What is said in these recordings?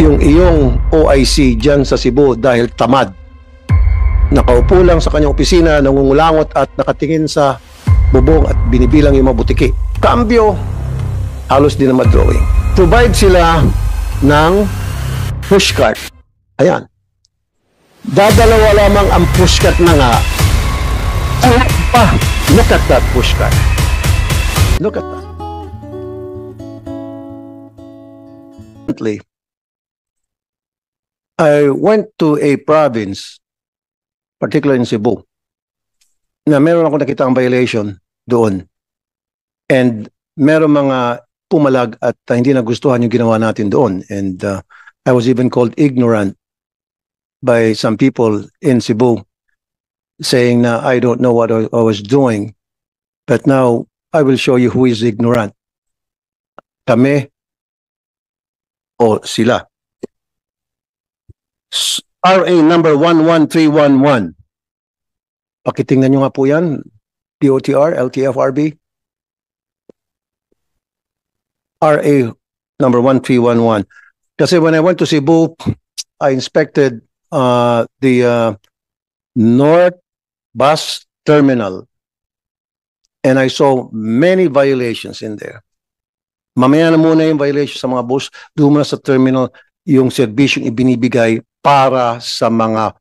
yung iyong OIC dyan sa Cebu dahil tamad. Nakaupo lang sa kanyang opisina, nangungulangot at nakatingin sa bubong at binibilang yung mga butiki. Kambyo, halos din naman drawing. Provide sila ng pushcart. Ayan. Dadalawa lamang ang pushcart na nga. Look at that pushcart. Look at that. I went to a province, particularly in Cebu, na meron ako nakita ang violation doon. And meron mga pumalag at hindi nagustuhan yung ginawa natin doon. And I was even called ignorant by some people in Cebu, saying na I don't know what I was doing. But now, I will show you who is ignorant. Kami o sila. RA number 11311. Pakitingnan nyo nga po yan. DOTR, LTFRB. RA number 1311. Kasi when I went to Cebu, I inspected the North Bus Terminal and I saw many violations in there. Mamaya na muna yung violation sa mga bus, doon muna sa terminal yung serbisyong ibinibigay para sa mga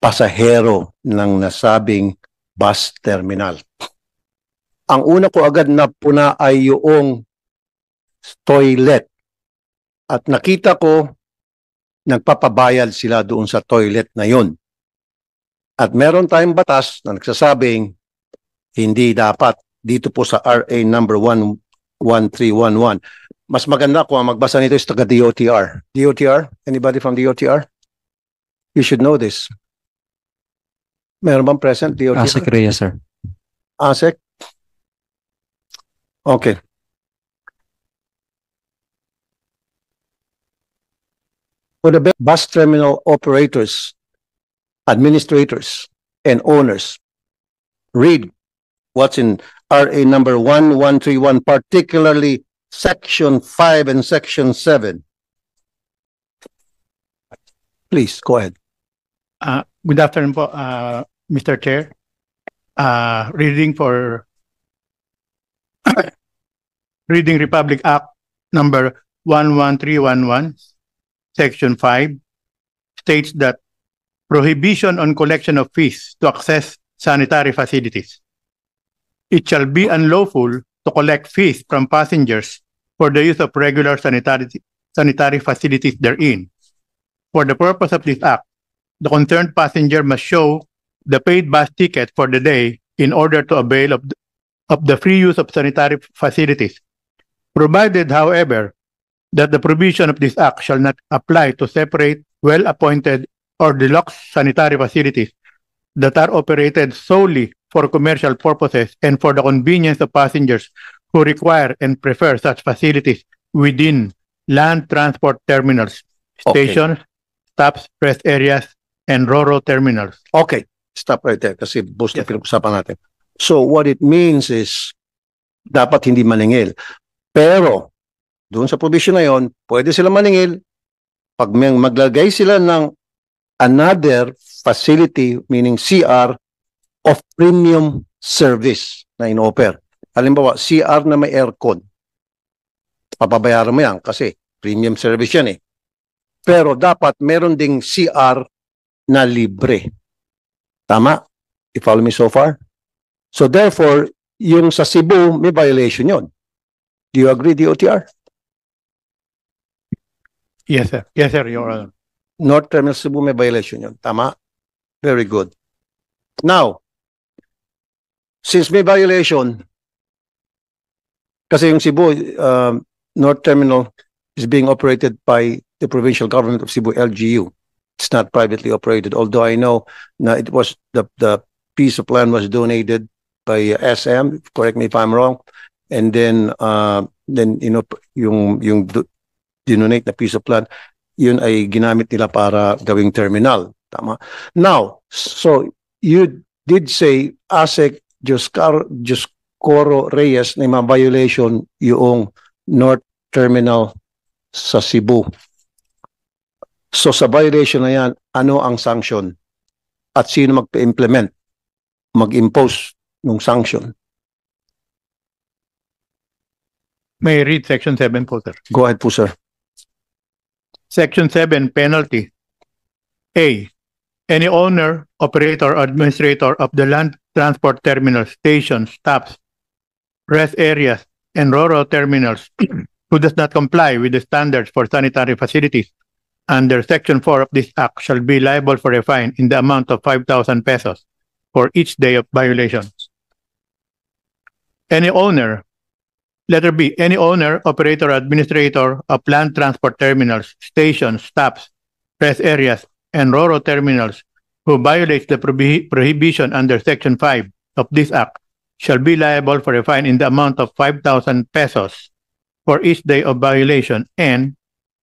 pasahero ng nasabing bus terminal. Ang una ko agad na puna ay yung toilet. At nakita ko, nagpapabayad sila doon sa toilet na yun. At meron tayong batas na nagsasabing hindi dapat dito po sa RA number 11311. Mas maganda kung ang magbasa nito is taga DOTR. DOTR? Anybody from DOTR? You should know this. Meron bang present DOTR? ASEC Reyes, sir. ASEC? Okay. For the bus terminal operators, administrators, and owners, read what's in RA number 1131, particularly Section 5 and Section 7. Please, go ahead. Good afternoon po, Mr. Chair. Reading for Reading Republic Act number 11311, Section 5, states that prohibition on collection of fees to access sanitary facilities. It shall be unlawful to collect fees from passengers for the use of regular sanitary facilities therein. For the purpose of this act, the concerned passenger must show the paid bus ticket for the day in order to avail of the free use of sanitary facilities, provided, however, that the provision of this act shall not apply to separate, well-appointed, or deluxe sanitary facilities that are operated solely for commercial purposes and for the convenience of passengers who require and prefer such facilities within land transport terminals, stations, stops, rest areas, and RoRo terminals. Okay, stop right there kasi bus na pinag-usapan natin. So what it means is dapat hindi maningil. Pero doon sa provision na yon, pwede sila maningil pag maglagay sila ng another facility, meaning CR, of premium service na in-offer. Halimbawa, CR na may aircon. Papabayaran mo yan kasi premium service yan eh. Pero dapat meron ding CR na libre. Tama? You follow me so far? So therefore, yung sa Cebu, may violation yon. Do you agree, DOTR? Yes, sir. Yes, sir, Your Honor. North Terminal Cebu, may violation yon. Tama? Very good. Now, since may violation, kasi yung Cebu, North Terminal is being operated by the provincial government of Cebu, LGU. It's not privately operated, although I know na it was the piece of land was donated by SM, correct me if I'm wrong, and then you know yung dinonate na piece of land, yun ay ginamit nila para gawing terminal. Tama? Now, so you did say ASEC Joscoro Reyes na may violation yung North Terminal sa Cebu. So sa violation na yan, ano ang sanction? At sino mag-implement, mag-impose ng sanction? May I read Section 7 po, sir. Go ahead po, sir. Section 7, penalty. A. Any owner, operator, or administrator of the land transport terminal, stations, stops, rest areas, and RoRo terminals who does not comply with the standards for sanitary facilities under Section 4 of this Act shall be liable for a fine in the amount of 5,000 pesos for each day of violation. Any owner, letter B, any owner, operator, or administrator of land transport terminals, stations, stops, rest areas, and RoRo terminals who violates the prohibition under Section 5 of this Act shall be liable for a fine in the amount of 5,000 pesos for each day of violation, and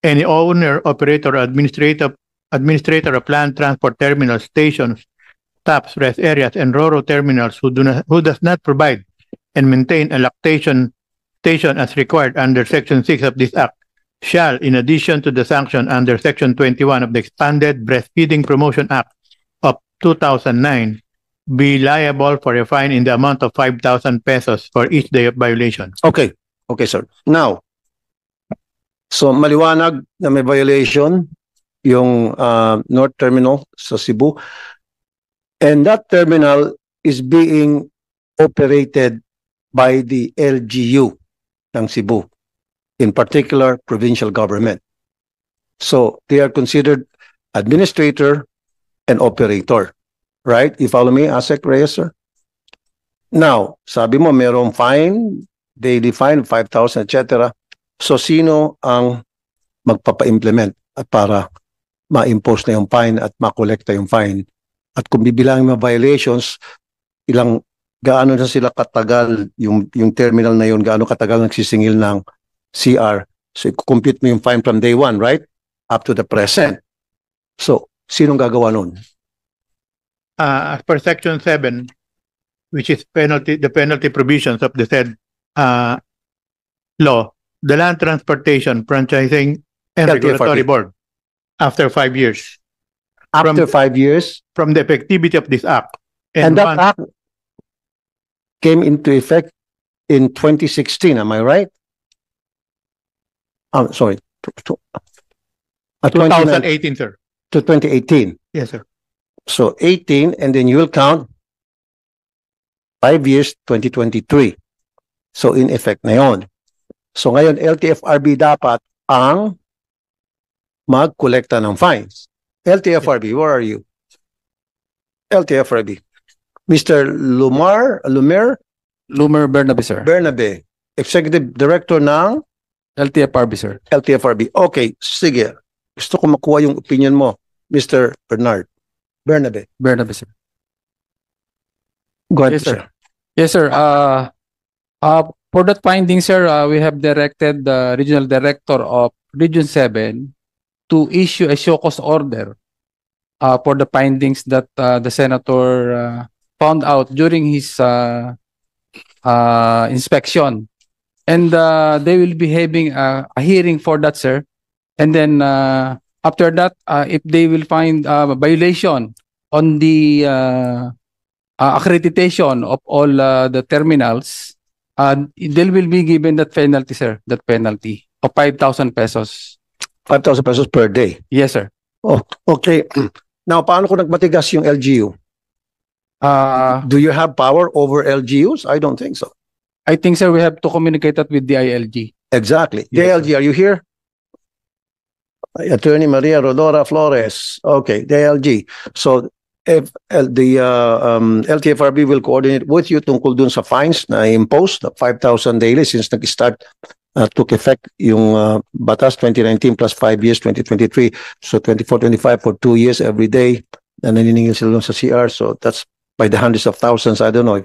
any owner, operator, or administrator of land transport terminals, stations, stops, rest areas, and RoRo terminals who does not provide and maintain a lactation station as required under Section 6 of this Act shall, in addition to the sanction under Section 21 of the Expanded Breastfeeding Promotion Act of 2009, be liable for a fine in the amount of 5,000 pesos for each day of violation. Okay. Okay, sir. Now, so maliwanag na may violation yung North Terminal sa Cebu. And that terminal is being operated by the LGU ng Cebu, in particular, provincial government. So they are considered administrator and operator. Right? You follow me, Asek Reyes, sir? Now, sabi mo merong fine, daily fine, 5,000, etc. So sino ang magpapa-implement at para ma-impose na yung fine at makolekta yung fine? At kung bibilangin mo violations, gaano na sila katagal yung terminal na yun, gaano katagal nagsisingil ng CR. So i-compute mo yung fine from day one, right? Up to the present. So, sinong gagawa nun? As per Section 7, which is the penalty provisions of the said law, the Land Transportation, Franchising, and LTFRB. Regulatory Board, after 5 years, After 5 years, from the effectivity of this Act, and that act came into effect in 2016, am I right? Sorry. 2018, sir. To 2018. Yes, sir. So 18, and then you will count 5 years, 2023. So in effect na yun. So ngayon, LTFRB dapat ang mag-collecta ng fines. LTFRB, where are you? LTFRB. Mr. Lumer Bernabe, sir. Bernabe, Executive Director ng LTFRB, sir. LTFRB. Okay, sige. Gusto ko makuha yung opinion mo, Mr. Bernabe. Bernabe, sir. Go ahead, Yes, sir. sir. Yes, sir. For that finding, sir, we have directed the Regional Director of Region 7 to issue a show cause order for the findings that the Senator found out during his inspection. And they will be having a hearing for that, sir. And then after that, if they will find a violation on the accreditation of all the terminals, they will be given that penalty, sir, that penalty of 5,000 pesos. 5,000 pesos per day. Yes, sir. Oh, okay. Now, paano kung nagmatigas yung LGU? Do you have power over LGUs? I don't think so. I think, sir, we have to communicate that with the ILG. Exactly. Yes, DLG, are you here? Attorney Maria Rodora Flores. Okay, DLG. So, if the LTFRB will coordinate with you tungkol dun sa fines na imposed, na 5,000 daily since nag-start, took effect yung batas 2019 plus 5 years, 2023. So, 24-25 for 2 years every day na naniningil sila dun sa CR. So, that's by the hundreds of thousands. I don't know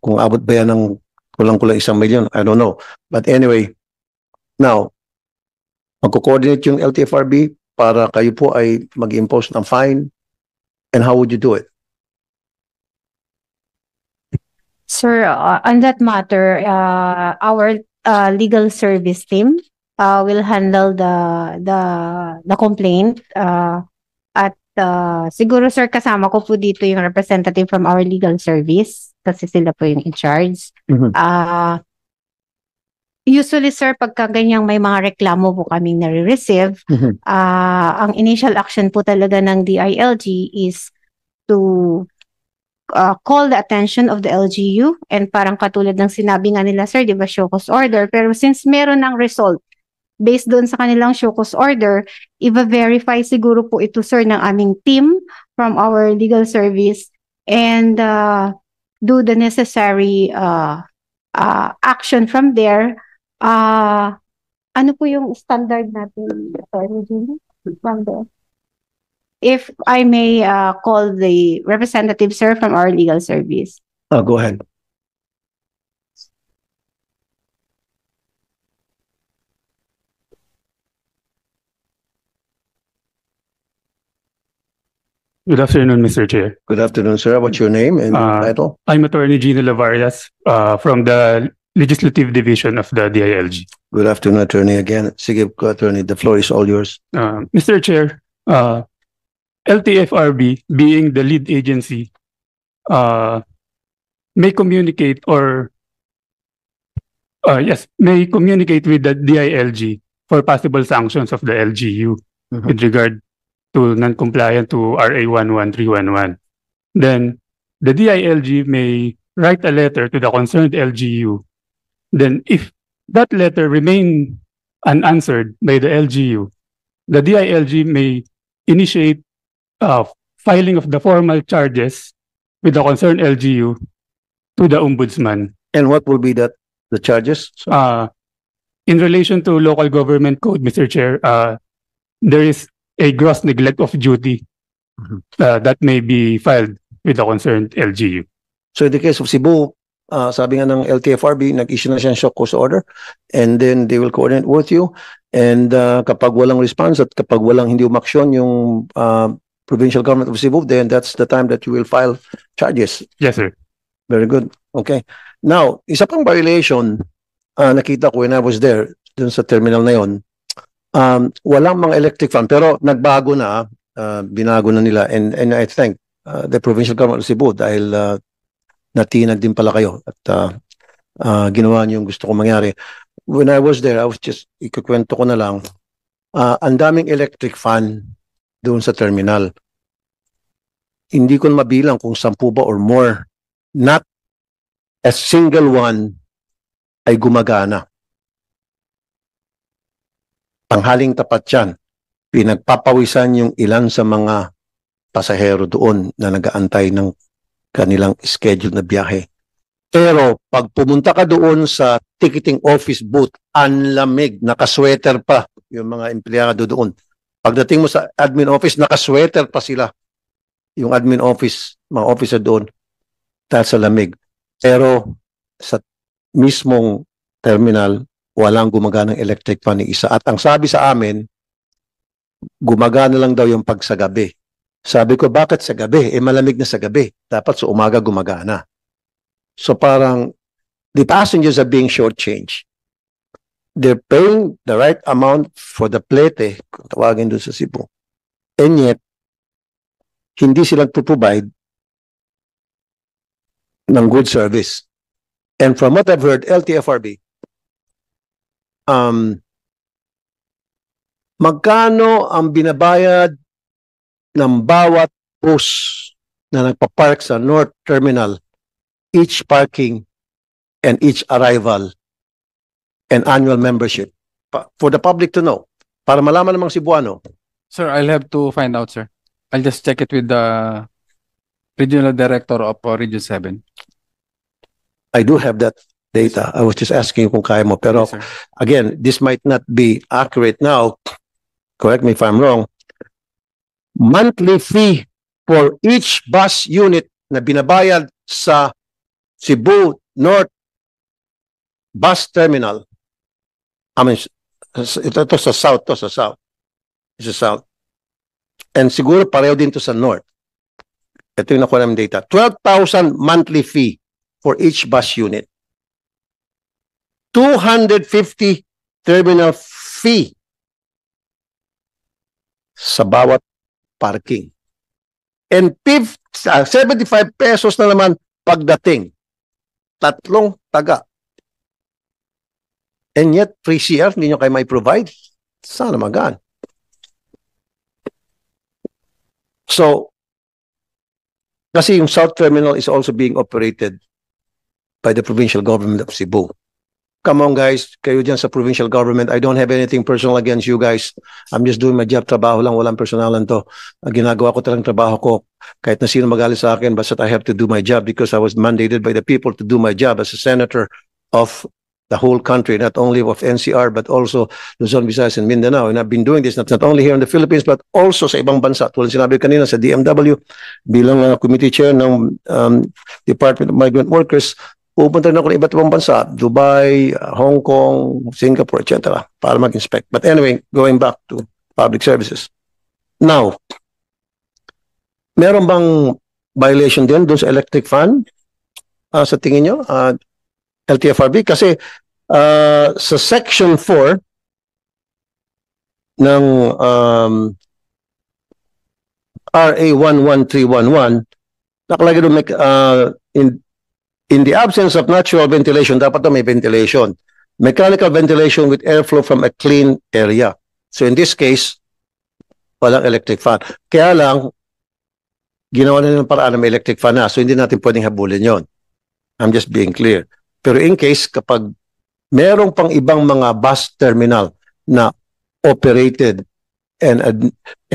kung abot ba yan ng kulang-kulang 1 million. I don't know. But anyway, now, magko-coordinate yung LTFRB para kayo po ay mag-impose ng fine. And how would you do it? Sir, on that matter, our legal service team will handle the complaint. Siguro sir, kasama ko po dito yung representative from our legal service kasi sila po yung in charge. Mhm. Usually sir, pagka ganyang may mga reklamo po kaming nare-receive, Mhm. ang initial action po talaga ng DILG is to call the attention of the LGU, and parang katulad ng sinabi nga nila sir, di ba, show cause order, pero since meron ng result based doon sa kanilang show cause order, i-verify siguro po ito sir ng aming team from our legal service and do the necessary action from there. Ano po yung standard natin, Attorney Jean, from there? If I may call the representative sir from our legal service. Go ahead. Good afternoon, Mr. Chair. Good afternoon, sir. What's your name and title? I'm Attorney Gino Lavarias from the Legislative Division of the DILG. Good afternoon, attorney again. Sige, attorney, the floor is all yours. Mr. Chair, LTFRB, being the lead agency, may communicate may communicate with the DILG for possible sanctions of the LGU with regard to non-compliant to RA 11311. Then the DILG may write a letter to the concerned LGU. Then if that letter remain unanswered by the LGU, the DILG may initiate filing of the formal charges with the concerned LGU to the Ombudsman. And what will be the charges? In relation to local government code, Mr. Chair, there is a gross neglect of duty that may be filed with the concerned LGU. So in the case of Cebu, sabi nga ng LTFRB, nag-issue na siya ng shock cause order, and then they will coordinate with you, and kapag walang response at kapag walang hindi umaksyon yung provincial government of Cebu, then that's the time that you will file charges. Yes, sir. Very good. Okay. Now, isa pang violation nakita ko when I was there, dun sa terminal na yon, walang mga electric fan, pero nagbago na, binago na nila, and I thank the provincial government of Cebu dahil natinag din pala kayo at ginawa niyo yung gusto kong mangyari. When I was there, I was just, ikukwento ko na lang, ang daming electric fan doon sa terminal. Hindi ko mabilang kung 10 ba or more. Not a single one ay gumagana. Tanghaling tapat yan. Pinagpapawisan yung ilan sa mga pasahero doon na nag-aantay ng kanilang schedule na biyahe. Pero pag pumunta ka doon sa ticketing office booth, ang lamig, nakasweater pa yung mga empleyado doon. Pagdating mo sa admin office, nakasweater pa sila. Yung admin office, mga officer doon, dahil sa lamig. Pero sa mismong terminal, walang gumaganang electric fan ni isa. At ang sabi sa amin, gumagana lang daw yung pag sa gabi. Sabi ko, bakit sa gabi? Malamig na sa gabi. Dapat sa umaga gumagana. So parang, the passengers are being shortchanged. They're paying the right amount for the plate, kung tawagin doon sa Cebu. And yet, hindi sila provide ng good service. And from what I've heard, LTFRB, magkano ang binabayad ng bawat bus na nagpa-park sa North Terminal, each parking and each arrival and annual membership? For the public to know, para malaman namang Cebuano. Sir, I'll have to find out, sir. I'll just check it with the regional director of Region 7. I do have that data. I was just asking kung kaya mo. Pero Yes, sir. again, this might not be accurate now. Correct me if I'm wrong. Monthly fee for each bus unit na binabayad sa Cebu North Bus Terminal. I mean, ito sa South, It's sa South. And siguro pareho din to sa North. Ito yung nakuha namin data. 12,000 monthly fee for each bus unit. 250 terminal fee sa bawat parking. And 75 pesos na naman pagdating. 3 taga. And yet, free CR, hindi nyo kayo may provide. Sana magaan. So, kasi yung South Terminal is also being operated by the provincial government of Cebu. Come on guys, kayo dyan sa provincial government, I don't have anything personal against you guys. I'm just doing my job, trabaho lang, walang personalan to. Ginagawa ko talagang trabaho ko. Kahit na sino magalit sa akin, basta I have to do my job because I was mandated by the people to do my job as a senator of the whole country, not only of NCR, but also Luzon, Visayas, and Mindanao. And I've been doing this not only here in the Philippines, but also sa ibang bansa. Tulad sinabi kanina sa DMW, bilang committee chair ng Department of Migrant Workers, pupunta na ako ng iba't ibang bansa, Dubai, Hong Kong, Singapore, etc. para mag-inspect. But anyway, going back to public services. Now, meron bang violation din doon sa electric fan? Sa tingin nyo? LTFRB? Kasi sa Section 4 ng RA 11311, nakalagay doon in the absence of natural ventilation, dapat may ventilation. Mechanical ventilation with airflow from a clean area. So in this case, walang electric fan. Kaya lang, ginawa na ng paraan na may electric fan na. So hindi natin pwedeng habulin yon. I'm just being clear. Pero in case, kapag merong pang ibang mga bus terminal na operated and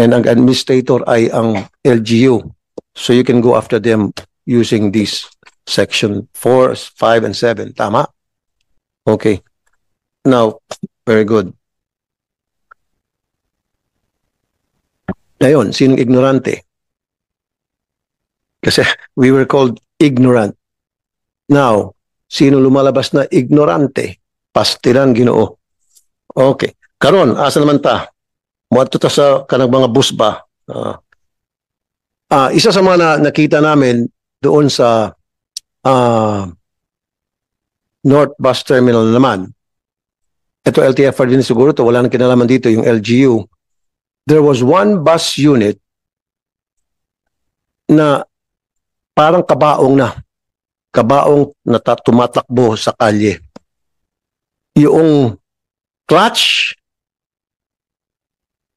ang administrator ay ang LGU, so you can go after them using this Section 4, 5, and 7. Tama? Okay. Now, very good. Ngayon, sinong ignorante? Kasi we were called ignorant. Now, sino lumalabas na ignorante? Pastilan, Ginoo. Okay. Karon, asa naman ta? Muadto ta sa kanang mga bus ba? Isa sa mga nakita namin doon sa North Bus Terminal naman. Ito LTFR din siguro to, wala nang kinalaman dito yung LGU. There was one bus unit na parang kabaong na tumatakbo sa kalye. Yung clutch,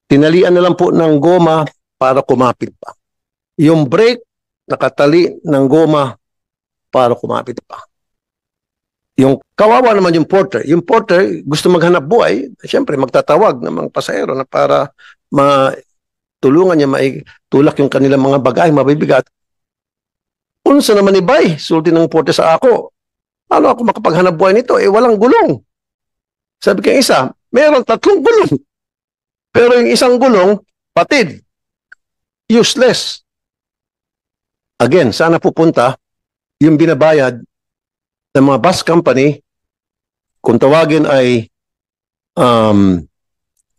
tinalian na lang po ng goma para kumapit pa. Yung brake, nakatali ng goma para kumapit pa. Yung kawawa naman yung porter. Yung porter, gusto maghanap buhay, siyempre magtatawag ng mga pasahero na para matulungan niya maitulak yung kanilang mga bagay, mabibigat. Unsa naman ibay, sulti ng porter sa ako. Ano ako makapaghanap buhay nito? Walang gulong. Sabi ko isa, meron 3 gulong. Pero yung isang gulong, patid. Useless. Again, sana pupunta yung binabayad ng mga bus company, kung tawagin ay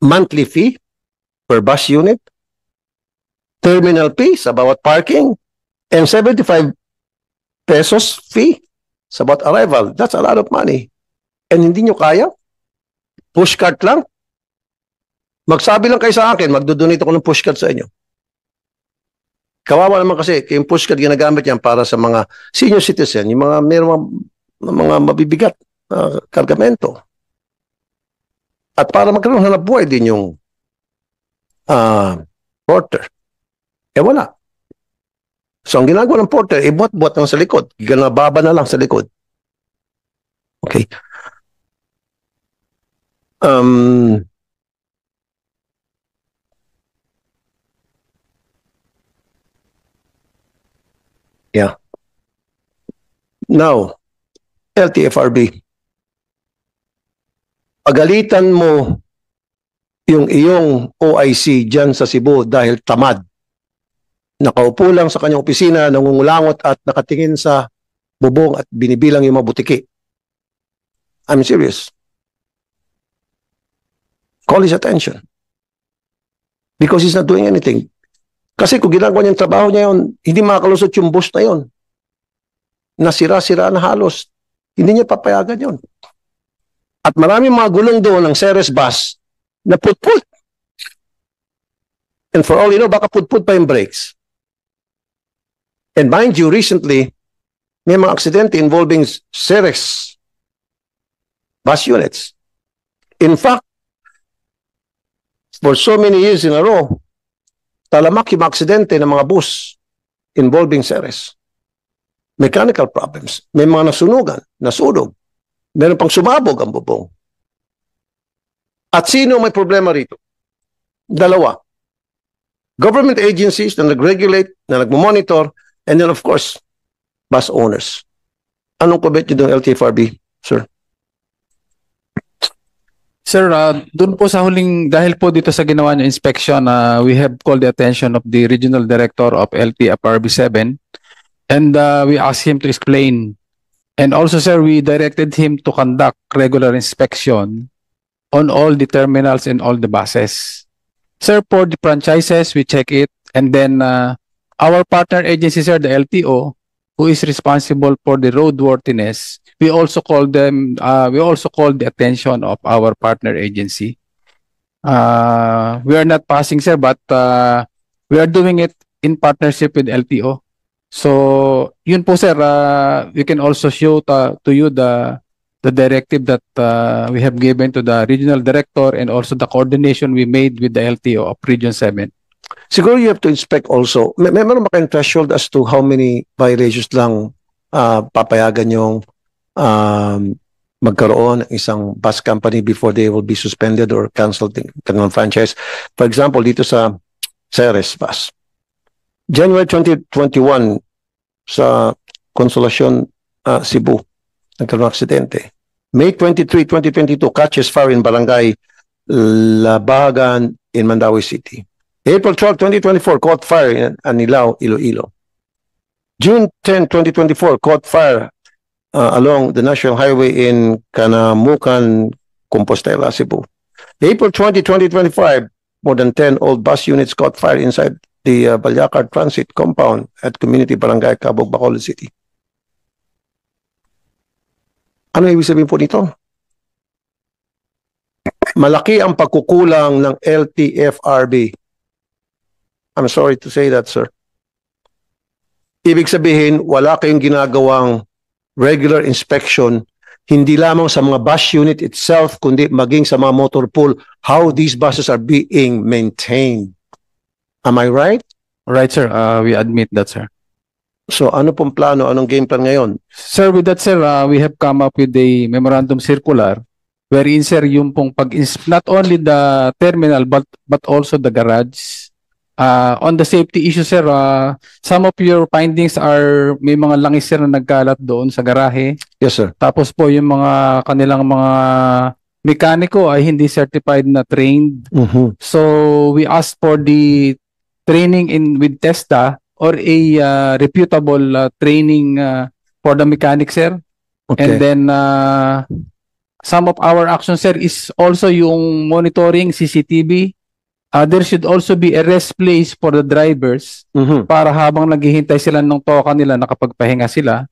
monthly fee per bus unit, terminal fee sa bawat parking, and 75 pesos fee sa bawat arrival. That's a lot of money. And hindi nyo kaya? Pushcart lang? Magsabi lang kayo sa akin, magdodonate ako ng pushcart sa inyo. Kawawa naman kasi, yung pushcart ginagamit yan para sa mga senior citizen, yung mga mayroong mga mabibigat kargamento. At para magkaroon hanap buhay din yung porter. Wala. So, ang ginagawa ng porter, ibuat-buat lang sa likod. Ginababa na lang sa likod. Okay. Yeah. Now, LTFRB, pagalitan mo yung iyong OIC dyan sa Cebu dahil tamad. Nakaupo lang sa kanyang opisina, nangungulangot at nakatingin sa bubong at binibilang yung mga butiki. I'm serious. Call his attention. Because he's not doing anything. Kasi kung ginagawa niyang trabaho niya yun, hindi makakalusot yung bus na yun. Nasira-sira na halos. Hindi niya papayagan yun. At maraming mga gulong doon ng Ceres bus na put-put. And for all you know, baka put-put pa yung brakes. And mind you, recently, may mga aksidente involving Ceres bus units. In fact, for so many years in a row, talamak yung aksidente ng mga bus involving Ceres. Mechanical problems. May mga nasunugan, nasunog. Meron pang sumabog ang bubong. At sino may problema rito? Dalawa. Government agencies na nag-regulate, na nagmonitor, and then of course, bus owners. Anong comment nyo ng LTFRB, sir? Sir, doon po sa huling, dahil po dito sa ginawa niyo inspection, we have called the attention of the Regional Director of LTFRB 7 and we asked him to explain. And also, sir, we directed him to conduct regular inspection on all the terminals and all the buses. Sir, for the franchises, we check it. And then our partner agency, sir, the LTO, who is responsible for the roadworthiness, we also call them, we also call the attention of our partner agency. We are not passing, sir, but we are doing it in partnership with LTO. So, yun po, sir, we can also show to you the directive that we have given to the regional director and also the coordination we made with the LTO of Region 7. Siguro you have to inspect also. Meron ba kayong threshold as to how many violations lang papayagan yung magkaroon ng isang bus company before they will be suspended or canceled ng kanilang franchise? For example, dito sa Ceres Bus. January 2021, sa Consolacion, Cebu, nagkaroon ng aksidente. May 23, 2022, catches fire in Barangay Labagan in Mandawi City. April 12, 2024, caught fire in Anilao, Iloilo. June 10, 2024, caught fire along the National Highway in Canamucan, Compostela, Cebu. April 20, 2025, more than 10 old bus units caught fire inside the Balyacar Transit compound at Community Barangay Cabog, Bacolod City. Ano ibig sabihin po nito? Malaki ang pagkukulang ng LTFRB. I'm sorry to say that, sir. Ibig sabihin, wala kayong ginagawang regular inspection, hindi lamang sa mga bus unit itself, kundi maging sa mga motor pool, how these buses are being maintained. Am I right? Right, sir. We admit that, sir. So ano pong plano? Anong game plan ngayon? Sir, with that, sir, we have come up with a memorandum circular wherein, sir, yung pong not only the terminal but also the garage. On the safety issue, sir, some of your findings are may mga langis, sir, na nagkalat doon sa garahe. Yes, sir. Tapos po yung mga kanilang mga mekaniko ay hindi certified na trained. So we asked for the training with TESDA or a reputable training for the mechanic, sir. Okay. And then some of our action, sir, is also yung monitoring CCTV. There should also be a rest place for the drivers para habang naghihintay sila ng toka nila, nakapagpahinga sila.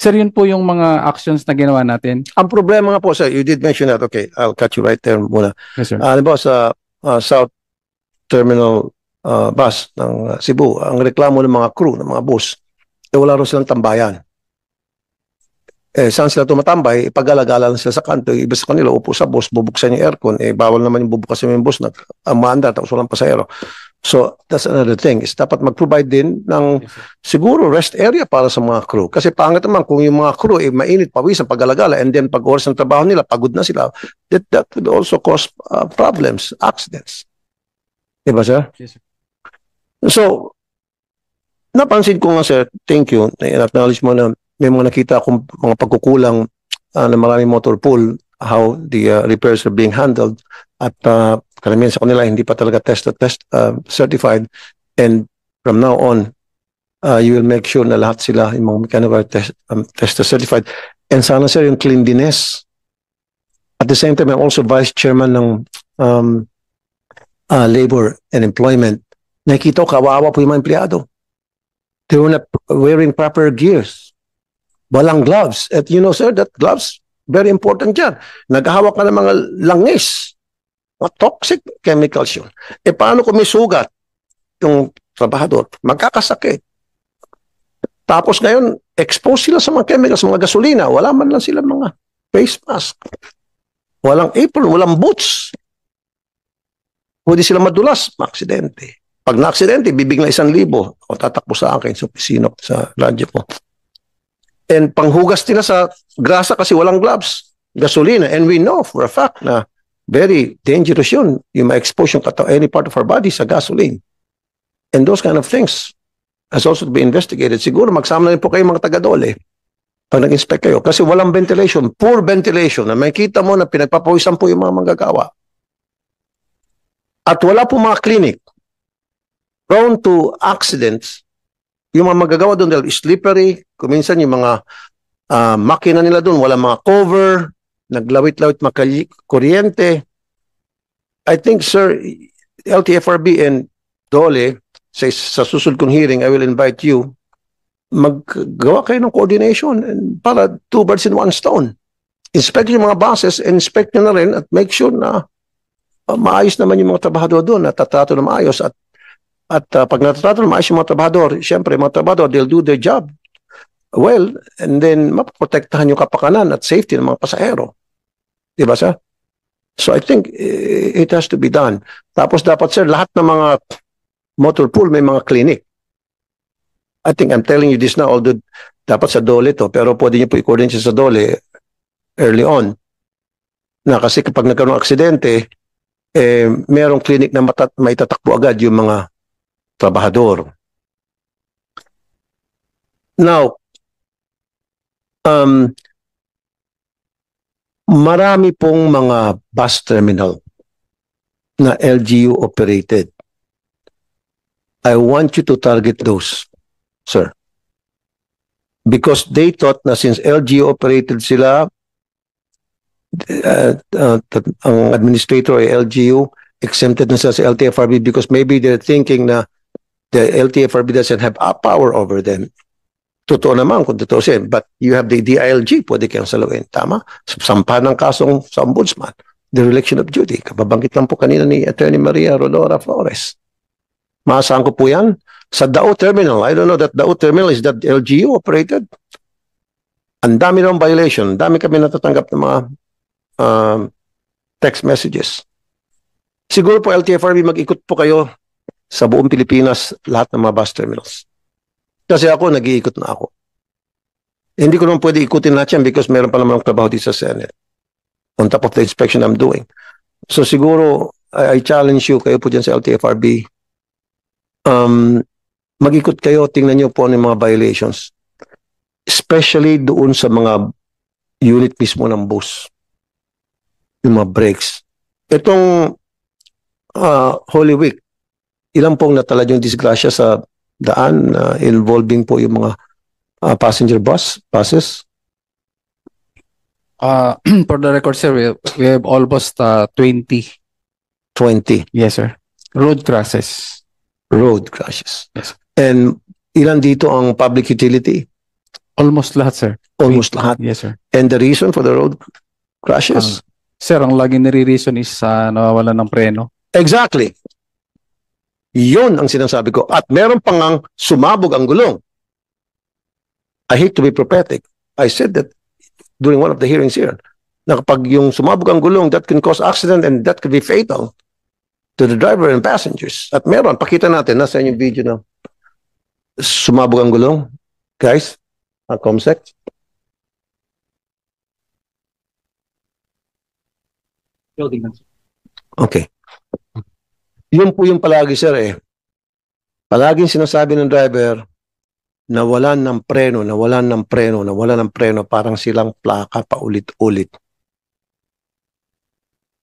Sir, yun po yung mga actions na ginawa natin. Ang problema nga po, sir, you did mention that. Okay, I'll cut you right there muna. Yes, sir. Ano ba sa South Terminal bus ng Cebu, ang reklamo ng mga crew, ng mga bus, wala rin silang tambayan. Saan sila tumatambay? Pag-alagala lang sila sa kanto, iba sa kanila, upo sa bus, bubuksan yung aircon, bawal naman yung bubuksan yung bus, maandar, tapos walang pasahero. So, that's another thing. Is dapat mag-provide din ng siguro rest area para sa mga crew. Kasi pangit naman kung yung mga crew mainit, pawisan, pag-alagala, and then pag oras ng trabaho nila, pagod na sila, that would also cause problems, accidents. Diba, sir? Yes, sir. So, napansin ko nga, sir, thank you, na-acknowledge mo na may mga nakita akong mga pagkukulang na maraming motor pool, how the repairs are being handled, at karamihan sa kanila hindi pa talaga certified, and from now on you will make sure na lahat sila yung mga mechanical test certified, and sana, sir, yung cleanliness. At the same time, I'm also vice chairman ng labor and employment. Nakikita ko kawawa po yung mga empleyado. They were not wearing proper gears. Walang gloves. At you know, sir, that gloves, very important yan. Naghahawak ka ng mga langis. Mga toxic chemicals yun. E paano kung may sugat yung trabahador? Magkakasakit. Tapos ngayon, expose sila sa mga chemicals, mga gasolina. Wala man lang sila mga face mask. Walang apron, walang boots. Pwede sila madulas, maaksidente. Pag na-aksidente, bibigla 1,000 o tatakbo sa akin sa opisina, sa radyo ko. And panghugas nila sa grasa kasi walang gloves, gasolina. And we know for a fact na very dangerous yun. Yung ma-expose yung any part of our body sa gasoline. And those kind of things has also to be investigated. Siguro magsama na rin po kayo mga taga-Dole pag nag-inspect kayo. Kasi walang ventilation, poor ventilation. Na makikita mo na pinagpapawisan po yung mga manggagawa. At wala po mga clinic prone to accidents. Yung mga manggagawa doon dahil slippery. Kuminsan yung mga makina nila doon, walang mga cover, naglawit-lawit kuryente. I think, sir, LTFRB and Dole, sa susunod kong hearing, I will invite you, maggawa kayo ng coordination para 2 birds in 1 stone. Inspect yung mga buses, inspect nyo na rin at make sure na maayos naman yung mga trabahador doon, natatrato na maayos at pag natatrato na maayos yung mga trabahador, syempre yung mga trabahador, they'll do their job well, and then mapoprotektahan yung kapakanan at safety ng mga pasahero. Diba, sir? So I think it has to be done. Tapos dapat, sir, lahat ng mga motor pool may mga clinic. I think I'm telling you this now, although dapat sa Dole to, pero pwede niyo po i-coordinate sa Dole early on. Na kasi kapag nagkaroon ng aksidente, merong clinic na maitatakbo agad yung mga trabahador. Now, marami pong mga bus terminal na LGU operated. I want you to target those, sir. Because they thought na since LGU operated sila, ang administrator ay LGU, exempted na sila sa LTFRB because maybe they're thinking na the LTFRB doesn't have power over them. Totoo naman kung totoo siya. But you have the DILG, pwede kayong salawin. Tama? Sampahan ng kasong sa ombudsman. The election of duty. Kababanggit lang po kanina ni Attorney Maria Rodora Flores. Maasahan ko po yan. Sa Dao Terminal, I don't know that Dao Terminal is that LGU operated. Ang dami ng violation. Dami kami natatanggap ng mga text messages. Siguro po LTFRB mag-ikot po kayo sa buong Pilipinas, lahat ng mga bus terminals. Kasi ako, nag-iikot na ako. Hindi ko naman pwede ikutin lahat yan because meron pa naman akong trabaho dito sa Senate on top of the inspection I'm doing. So siguro, I challenge you, kayo po dyan sa LTFRB, mag-ikot kayo, tingnan nyo po ang mga violations. Especially doon sa mga unit mismo ng bus. Yung mga brakes. Itong Holy Week, ilan pong natalad yung disgrasya sa daan involving po yung mga passenger buses? For the record, sir, we have almost 20. 20 Yes, sir. Road crashes. road crashes. Yes. And ilan dito ang public utility? Almost lahat, sir. Almost lahat. Yes, sir. And the reason for the road crashes? Sir, ang laging nire-reason is nawawalan ng preno. Exactly. Yun ang sinasabi ko. At meron pang ang sumabog ang gulong. I hate to be prophetic. I said that during one of the hearings here, na kapag yung sumabog ang gulong, that can cause accident and that could be fatal to the driver and passengers. At meron, pakita natin, nasa yung video na sumabog ang gulong. Guys, COMSEC. Okay. Yun po yung palagi, sir, eh. Palaging sinasabi ng driver, nawalan ng preno, nawalan ng preno, nawalan ng preno, parang silang plaka paulit-ulit.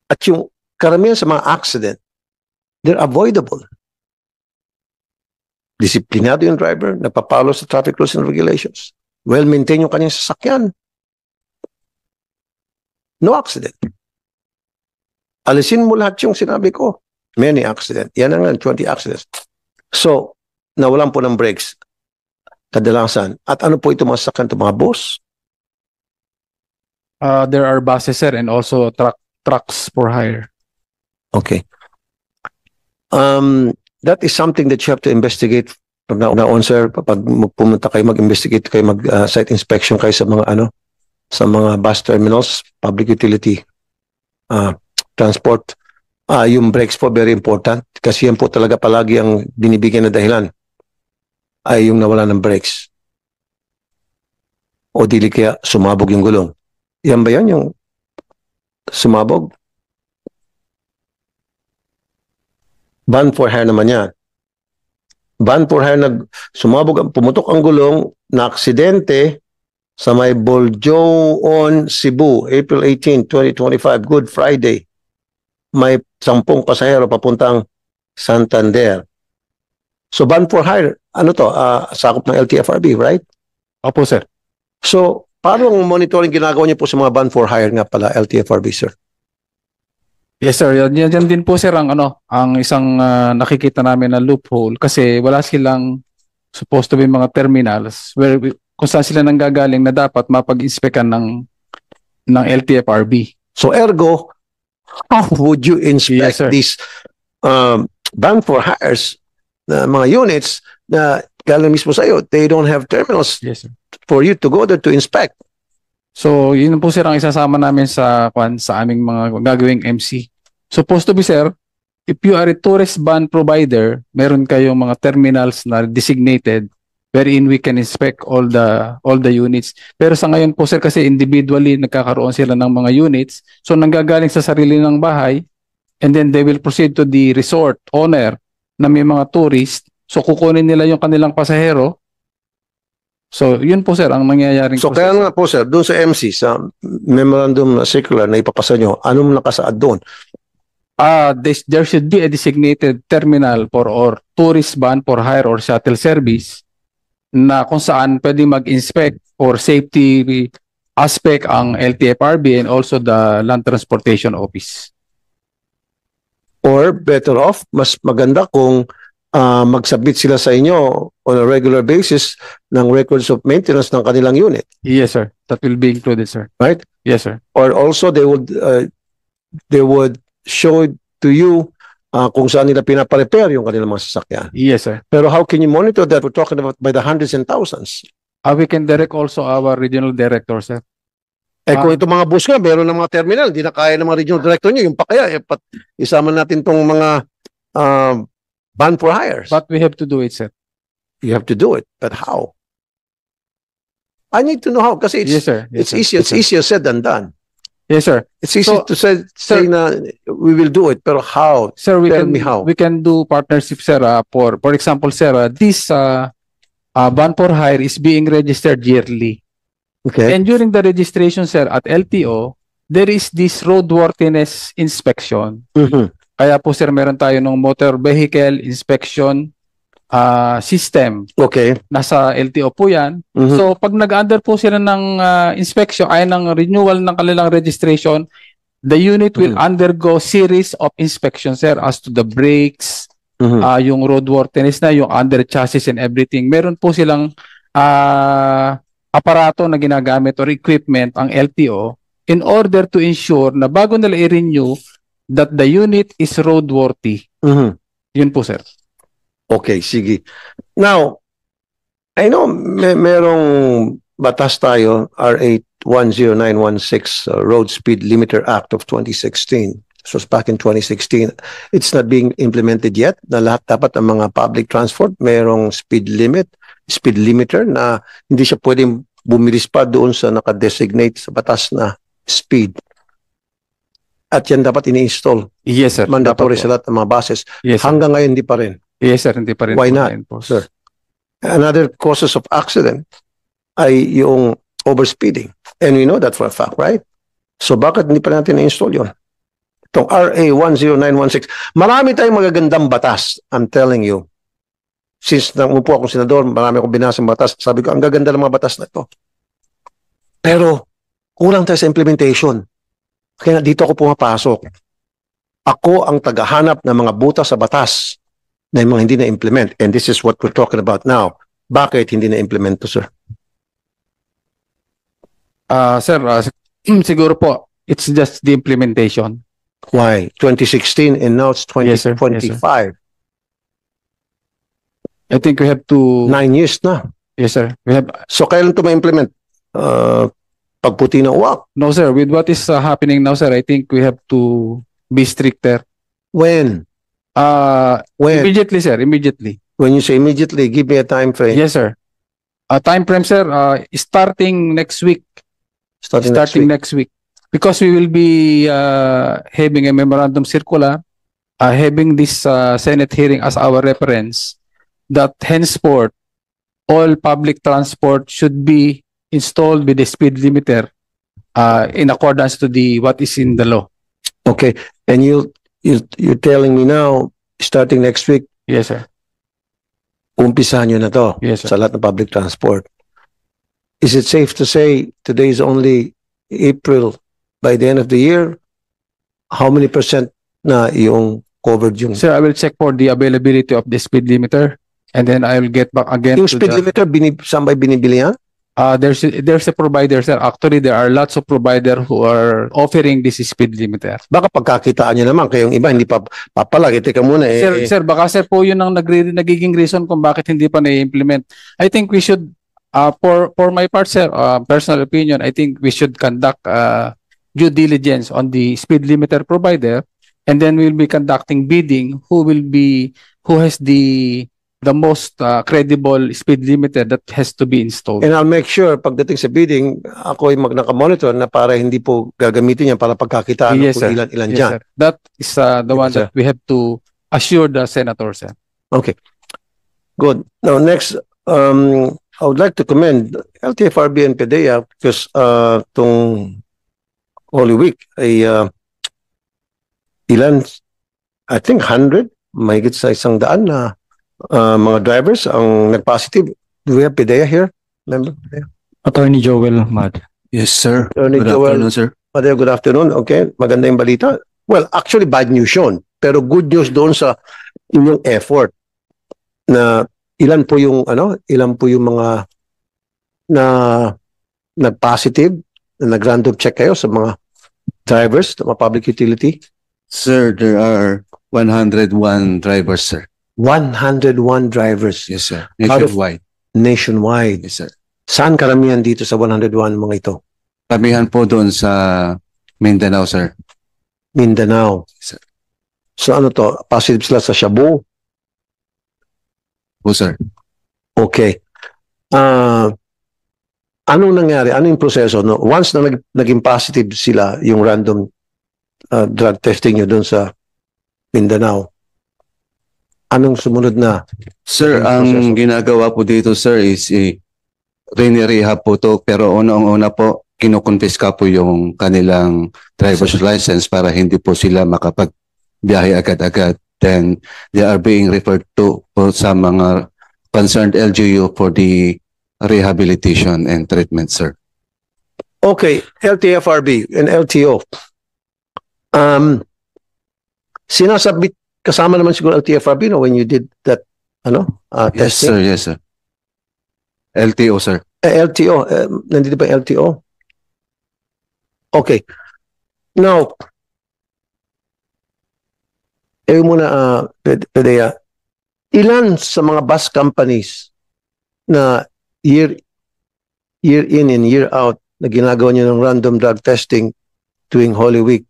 At yung karamihan sa mga accident, they're avoidable. Disiplinado yung driver, nagpapalo sa traffic rules and regulations. Well-maintain yung kanyang sasakyan. No accident. Alisin mo lahat yung sinabi ko. Many accident. Yan ang 20 accidents. So, nawalan po ng brakes. Kadalasan. At ano po ito mga sasakyan, ito mga bus? There are buses, sir, and also trucks for hire. Okay. That is something that you have to investigate from now on, sir. Pag pumunta kayo, mag-investigate kayo, mag-site inspection kayo sa mga sa mga bus terminals, public utility transport. Yung brakes po, very important. Kasi yan po talaga palagi ang binibigyan na dahilan ay yung nawala ng brakes. O dili kaya sumabog yung gulong. Yan ba yan yung sumabog? Ban for hire naman yan. Ban for hire, sumabog, pumutok ang gulong, na aksidente sa may Boljoon, Cebu, April 18, 2025, Good Friday. May 10 pasahero papuntang Santander. So ban for hire, ano to? Sakop ng LTFRB, right? Opo, sir. So, paano ang monitoring ginagawa niyo po sa mga ban for hire nga pala, LTFRB, sir? Yes, sir. Yan din po, sir, ang isang nakikita namin na loophole kasi wala silang supposed to be mga terminals where kung saan sila nanggagaling na dapat mapag-inspekan ng LTFRB. So, ergo, how would you inspect Yes, sir. these ban for hires na mga units na galing mismo sa iyo? They don't have terminals Yes, sir. for you to go there to inspect. So, yun po, sir, ang isasama namin sa aming mga gagawing MC. Supposed to be, sir, if you are a tourist van provider, meron kayong mga terminals na designated wherein we can inspect all the units. Pero sa ngayon po, sir, kasi individually nagkakaroon sila ng mga units. So, nanggagaling sa sarili ng bahay and then they will proceed to the resort owner na may mga tourist. So, kukunin nila yung kanilang pasahero. So, yun po, sir, ang nangyayaring So, kaya nga po, sir, doon sa MC, sa memorandum na circular na ipapasa nyo, anong nakasaad doon? There should be a designated terminal or tourist van for hire or shuttle service na kung saan pwede mag-inspect for safety aspect ang LTFRB and also the Land Transportation Office. Or better off, mas maganda kung mag-submit sila sa inyo on a regular basis ng records of maintenance ng kanilang unit. Yes, sir. That will be included, sir. Right? Yes, sir. Or also, they would show to you kung saan nila pinaparepair yung kanilang mga sasakyan. Yes, sir. Pero how can you monitor that? We're talking about by the hundreds and thousands. We can direct also our regional director, sir. Kung itong mga bus nga, meron ng mga terminal, hindi na kaya ng mga regional director nyo, yung pa kaya, isama natin tong mga van for hires. But we have to do it, sir. You have to do it. But how? I need to know how, kasi Yes, sir. Yes, sir. it's easier said than done. Yes, sir. It's easy So, to say sir- na we will do it, pero how? Sir, Tell me how. we can do partnership, sir, for example, sir, this van for hire is being registered yearly. Okay. And during the registration, sir, at LTO, there is this roadworthiness inspection. Mhm. Kaya po, sir, meron tayo ng motor vehicle inspection system. Okay. Nasa LTO po yan. Mhm. So, pag nag-under po sila ng inspection, ay ng renewal ng kanilang registration, the unit will undergo series of inspections, sir, as to the brakes, Mhm. yung roadworthiness na, yung under chassis and everything. Meron po silang aparato na ginagamit or equipment ang LTO in order to ensure na bago nila i-renew that the unit is roadworthy. Mhm. Yun po, sir. Okay, sige. Now, I know merong batas tayo, RA 10916, Road Speed Limiter Act of 2016. This was back in 2016. It's not being implemented yet. Na lahat dapat ang mga public transport merong speed limiter na hindi siya pwedeng bumilis pa doon sa naka-designate sa batas na speed. At yan dapat ini-install. Yes, sir. Mandatory Dapat po. sa lahat ng mga buses. Yes, sir. Hanggang ngayon, hindi pa rin. Yes, sir. Hindi pa rin Why po not, na-enforce. sir? Another causes of accident ay yung overspeeding. And we know that for a fact, right? So bakit hindi pa natin na-install yun? Itong RA 10916. Marami tayong magagandang batas. I'm telling you. Since namupo akong senador, marami akong binasang batas. Sabi ko, ang gaganda ng mga batas na ito. Pero kulang tayo sa implementation. Kaya dito ako pumapasok. Ako ang tagahanap ng mga butas sa batas na yung mga hindi na-implement. And this is what we're talking about now. Bakit hindi na-implement to, sir? Sir, siguro po, it's just the implementation. Why? 2016 and now it's Yes, sir. Yes, sir. 2025. I think we have to. 9 years na. Yes, sir. We have. So kailan to ma-implement? Pagputi ng uwak. No, sir. With what is happening now, sir, I think we have to be stricter. When? When? Immediately, sir. Immediately. When you say immediately, give me a time frame. Yes, sir. Time frame, sir. Starting next week. Starting Next week. Because we will be having a memorandum circular, having this Senate hearing as our reference, that henceforth, all public transport should be installed with the speed limiter in accordance to what is in the law. Okay. And you're telling me now, starting next week, Yes, sir. umpisahan nyo na to Yes, sir. sa lahat ng public transport. Is it safe to say today is only April, by the end of the year, how many % na yung covered yung... Sir, I will check for the availability of the speed limiter, and then I will get back again Yung to speed limiter, saan ba binibili yan? there's a provider, sir. Actually, there are lots of provider who are offering this speed limiter. Baka pagkakitaan nyo naman, kayong iba, hindi pa papalag. Teka muna eh. Sir, baka sir po yun ang nagiging reason kung bakit hindi pa na-implement. I think we should, for my part, sir, personal opinion, I think we should conduct due diligence on the speed limiter provider, and then we'll be conducting bidding who has the most credible speed limiter that has to be installed. And I'll make sure, pagdating sa bidding, ako ay naka-monitor na para hindi po gagamitin yan para pagkakitaan Yes, kung sir. ilan-ilan Yes, dyan. sir. That is the one sir. that we have to assure the senator, sir. Okay. Good. Now, next, I would like to commend LTFRB and PDEA because itong Holy Week ay ilan, I think 100, mahigit sa 100 na mga drivers ang nag-positive. Do we have PDEA here? Member? Attorney Joel Mad. Yes, sir. Attorney Good Joel. afternoon, sir. Madeo, good afternoon. Okay, maganda yung balita. Well, actually bad news yun. Pero good news doon sa inyong effort na ilan po yung mga na nag-positive, na nag-random check kayo sa mga drivers, sa mga public utility. Sir, there are 101 drivers, sir. 101 drivers Yes, sir. Out of- Nationwide. nationwide. Yes, sir. Saan karamihan dito sa 101 mga ito? Kamihan po doon sa Mindanao, sir. Mindanao. Sir. So ano to? Positive sila sa Shabu? Po, sir. Okay. Anong nangyari? Ano yung proseso? No? Once na naging positive sila, yung random drug testing nyo doon sa Mindanao, anong sumunod na? Sir, Yung ang proseso. ginagawa po dito, sir, is rinirehab po to. Pero unang-una po, kinukonfiska po yung kanilang driver's license para hindi po sila makapagbiyahe agad-agad. Then, they are being referred to po sa mga concerned LGU for the rehabilitation and treatment, sir. Okay, LTFRB and LTO. Sinasabit, kasama naman siguro LTFRB no, when you did that Yes, testing? sir. Yes, sir. LTO, sir. LTO, nandito ba yung LTO? Okay. Now, muna, Pedea, ilan sa mga bus companies na year in and year out na ginagawa niyo ng random drug testing tuwing Holy Week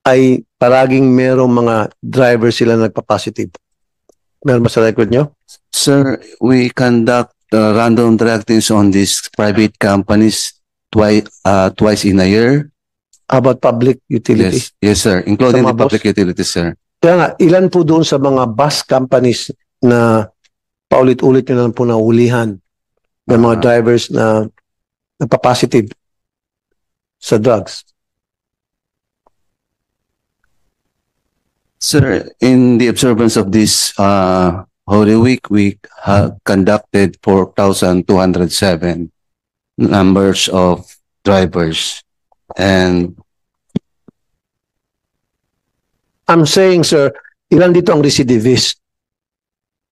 ay paraging merong mga driver sila nagpa-positive? Meron ba sa record nyo? Sir, we conduct random drug tests on these private companies twice in a year. How about public utility? Yes, yes, sir. Including Sa the mga public utilities, sir. Kaya nga, ilan po doon sa mga bus companies na paulit-ulit nyo na lang po naulihan ng mga drivers na nagpa-positive sa drugs? Sir, in the observance of this Holy Week, we conducted 4,207 numbers of drivers. And I'm saying, sir, ilan dito ang recidivist?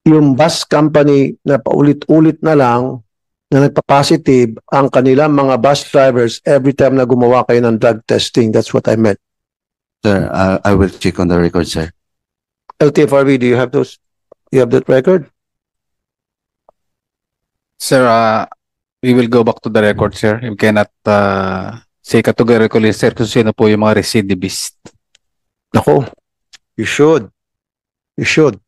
Yung bus company na paulit-ulit na lang na nagpa-positive ang kanilang mga bus drivers every time na gumawa kayo ng drug testing. That's what I meant. Sir, I will check on the record, sir. LTFRB, do you have those? You have that record? Sir, we will go back to the record, sir. We cannot say categorically, sir, kung sino po yung mga recidivist. Nako, you should. You should.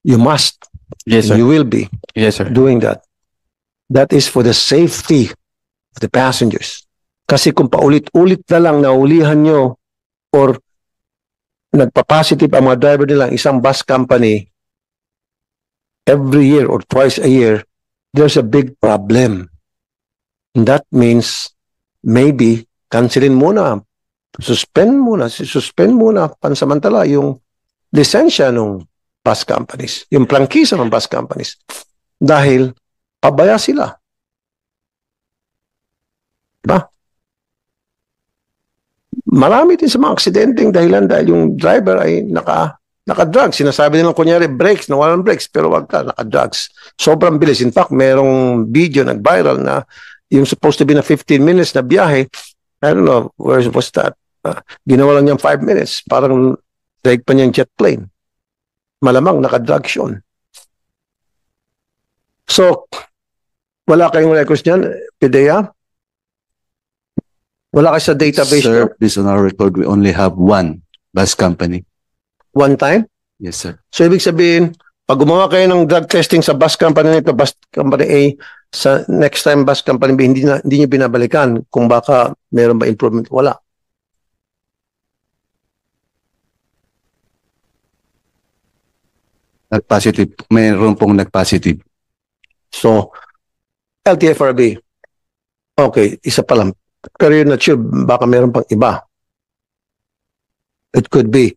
You must. Yes, sir. You will be Yes, sir. doing that. That is for the safety of the passengers. Kasi kung paulit-ulit na lang naulihan nyo or nagpa-positive ang mga driver nila isang bus company every year or twice a year, there's a big problem. And that means maybe cancelin muna, suspend muna pansamantala yung lisensya ng bus companies, yung prangkisa ng bus companies. Dahil pabaya sila. Diba? Marami din sa mga aksidenteng dahilan dahil yung driver ay naka-drugs. Sinasabi nilang kunyari brakes, nawalan brakes, pero wag ka, naka-drugs. Sobrang bilis. In fact, merong video nag-viral na yung supposed to be na 15 minutes na biyahe, I don't know, where was that? Ginawa lang niyang 5 minutes. Parang daig pa niyang jet plane. Malamang naka-drugs yun. So, wala kayong records niyan, PIDEA? Wala kayo sa database niyo? Sir, based on our record, we only have one bus company. One time? Yes, sir. So, ibig sabihin, pag gumawa kayo ng drug testing sa bus company nito, bus company A, sa next time bus company B, hindi nyo binabalikan kung baka meron ba improvement. Wala. Nag-positive. Mayroon pong nag-positive. So, LTFRB. Okay, isa pa lang. Pero you're not sure, baka meron pang iba. It could be.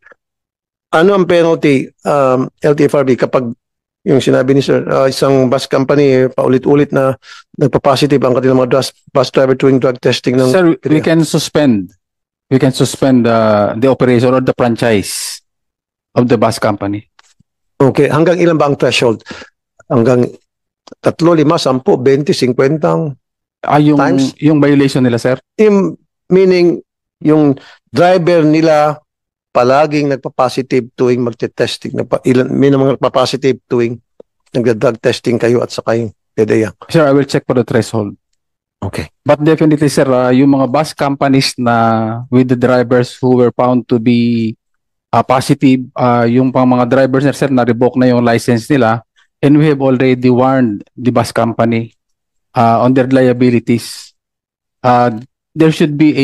Ano ang penalty, LTFRB, kapag yung sinabi ni Sir, isang bus company, paulit-ulit na nagpa-positive ang kanilang mga bus driver doing drug testing ng... Sir, we can suspend. We can suspend the operation or the franchise of the bus company. Okay, hanggang ilan ba ang threshold? Hanggang 3, 5, 10, 20, 50? Yung violation nila, sir? Meaning, yung driver nila palaging nagpa-positive tuwing magte-testing. May mga nagpa-positive tuwing nagda-drug testing kayo at saka yung PDEA. Sir, I will check for the threshold. Okay. But definitely, sir, yung mga bus companies na with the drivers who were found to be positive, yung pang mga drivers na, sir, na-revoke na yung license nila, and we have already warned the bus company on their liabilities. There should be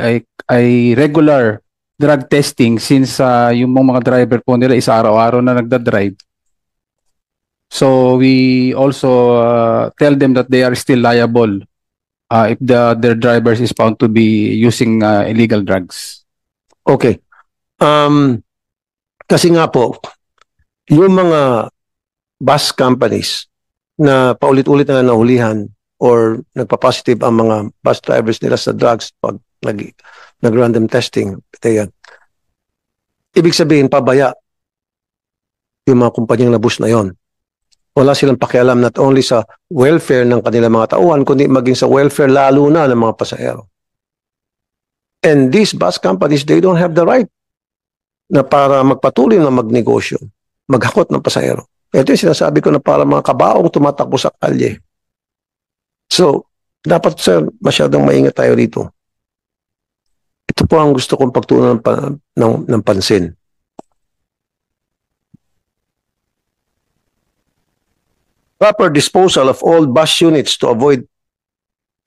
a regular drug testing since yung mga driver po nila is araw-araw na nagda-drive. So we also tell them that they are still liable if their drivers is found to be using illegal drugs. Okay. Kasi nga po, yung mga bus companies na paulit-ulit na nahulihan or nagpa-positive ang mga bus drivers nila sa drugs pag nag-random testing. Ibig sabihin, pabaya yung mga kumpanyang na bus na yon. Wala silang pakialam not only sa welfare ng kanilang mga tauhan, kundi maging sa welfare lalo na ng mga pasahero. And these bus companies, they don't have the right na para magpatuloy na magnegosyo, maghakot ng pasahero. Ito yung sinasabi ko na para mga kabaong tumatakbo sa kalye. So, dapat sir, masyadong maingat tayo dito. Ito po ang gusto kong pagtuunan ng pansin. Proper disposal of all bus units to avoid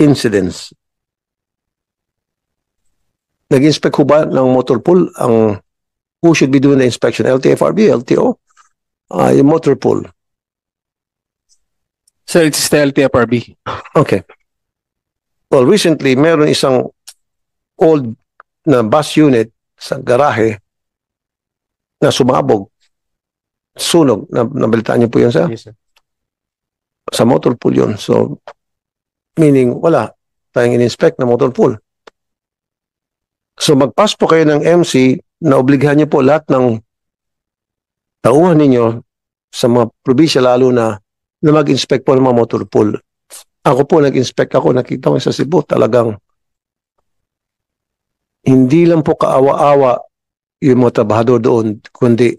incidents. Nag-inspect ho ba ng motor pool who should be doing the inspection? LTFRB, LTO? Yung motor pool. Sir, it's the LTFRB. Okay. Well, recently, meron isang old na bus unit sa garahe na sumabog. Sunog. Nabalitaan niyo po yun, sir? Yes, sir. Sa motor pool yun. So, meaning, wala tayong in-inspect na motor pool. So, magpas po kayo ng MC na obligahan niyo po lahat ng tauhan ninyo sa mga probinsya lalo na mag-inspect po ng mga motor pool. Ako po, nag-inspect ako, nakita ko sa Cebu, talagang hindi lang po kaawa-awa yung mga trabahador doon, kundi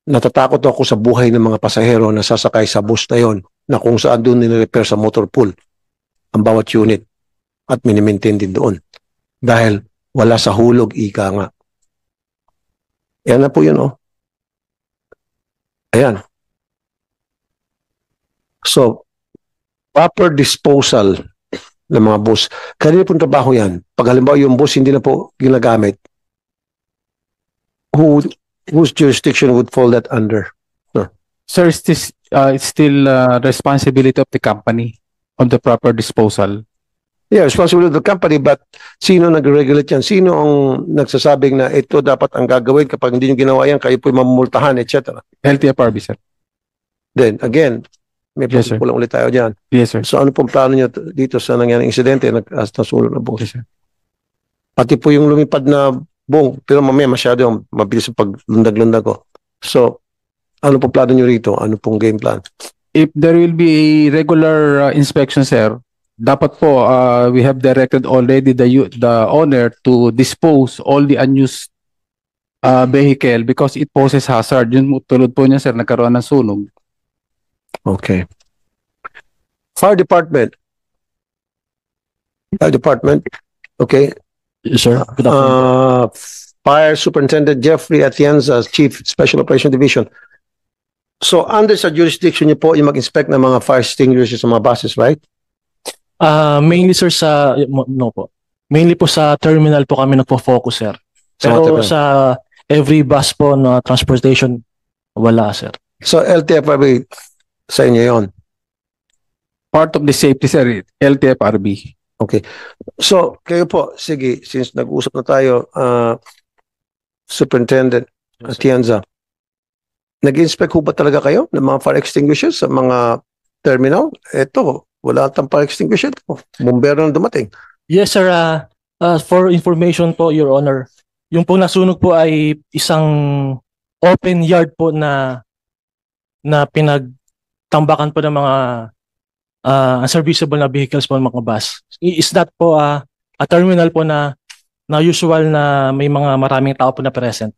natatakot ako sa buhay ng mga pasahero na sasakay sa bus na yon, na kung saan doon nire-repair sa motor pool ang bawat unit at minimaintain din doon. Dahil wala sa hulog, ika nga. Yan na po yun, oh. Ayan. So, proper disposal ng mga bus. Kanina pong trabaho yan. Pag halimbawa yung bus hindi na po ginagamit, whose jurisdiction would fall that under? Sir, it's still responsibility of the company on the proper disposal. Yeah, responsibility of the company, but sino nag-regulate yan? Sino ang nagsasabing na ito dapat ang gagawin kapag hindi nyo ginawa yan, kayo po'y mamumultahan, etc. LTFRB, sir. Then, again, may Yes, sir. pagkukulang ulit tayo dyan. Yes, sir. So, ano pong plano nyo dito sa nangyaring insidente na nasulong na bus? Yes, sir. Pati po yung lumipad na bong, pero mamaya masyado yung mabilis ang paglundag-lundag ko. So, ano pong plano nyo rito? Ano pong game plan? If there will be a regular inspection, sir, dapat po we have directed already the owner to dispose all the unused vehicle because it poses hazard. Yun tulad po niya, sir, nagkaroon ng sunog. Okay. Fire department. Fire department. Okay. Yes, sir. Good afternoon. Fire Superintendent Jeffrey Atienza, Chief Special Operation Division. So, under sa jurisdiction niyo po yung mag-inspect ng mga fire extinguishers sa mga buses, right? Mainly, sir, no po. Mainly po sa terminal po kami nagpo-focus, sir. Sa mga Pero terminal. sa every bus po na transportation, wala, sir. So, LTFRB, sa inyo yon. Part of the safety, sir, LTFRB. So, kayo po, sige, since nag-usap na tayo, Superintendent Atienza, nag-inspect ho ba talaga kayo ng mga fire extinguishers sa mga terminal? Eto, wala tang fire extinguisher. Bumbero na dumating. Yes, sir. For information po, Your Honor, yung po nasunog po ay isang open yard po na pinagtambakan po ng mga unserviceable na vehicles po ng mga bus. Is that po a terminal po na usual na may mga maraming tao po na present?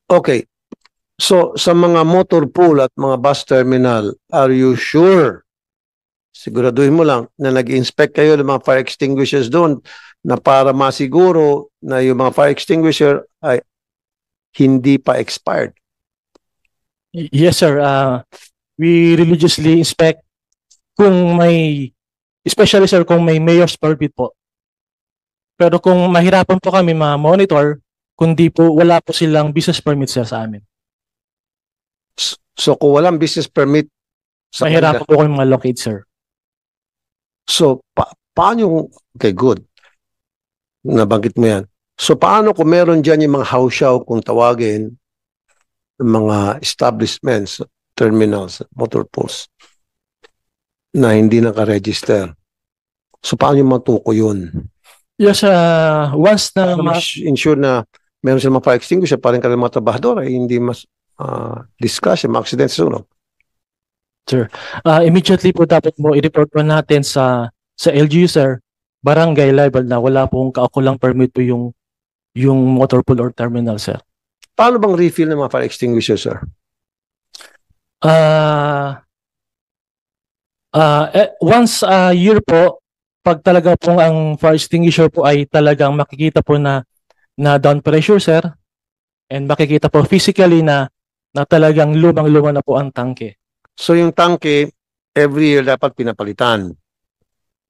Okay. So, sa mga motor pool at mga bus terminal, are you sure? Siguraduhin mo lang na nag-inspect kayo ng mga fire extinguishers doon na para masiguro na yung mga fire extinguisher ay hindi pa expired. Yes, sir. We religiously inspect kung may, especially, sir, kung may mayor's permit po. Pero kung mahirapan po kami ma-monitor, kundi po wala po silang business permit, sir, sa amin. So, kung walang business permit sa Mahirapan po kami ma-locate, sir. So, paano yung, okay, good. Nabanggit mo yan. So, paano kung meron dyan yung mga house-show kung tawagin ng mga establishments, terminals, motor pools na hindi naka-register? So, paano yung matuko yun? Yes, once na Ensure na meron silang mga fire extinguisher, parang kanilang mga trabahador ay hindi mas discuss, yung mga accident sa sunog. immediately po dapat mo i-report po natin sa LGU, sir, barangay level na wala pong kaukulang permit po yung motor pool or terminal, sir. Paano bang refill ng mga fire extinguisher, sir? Once a year po, pag talaga pong ang fire extinguisher po ay talagang makikita po na down pressure, sir, and makikita po physically na talagang lumang-luma na po ang tangke. So, yung tangke, every year dapat pinapalitan.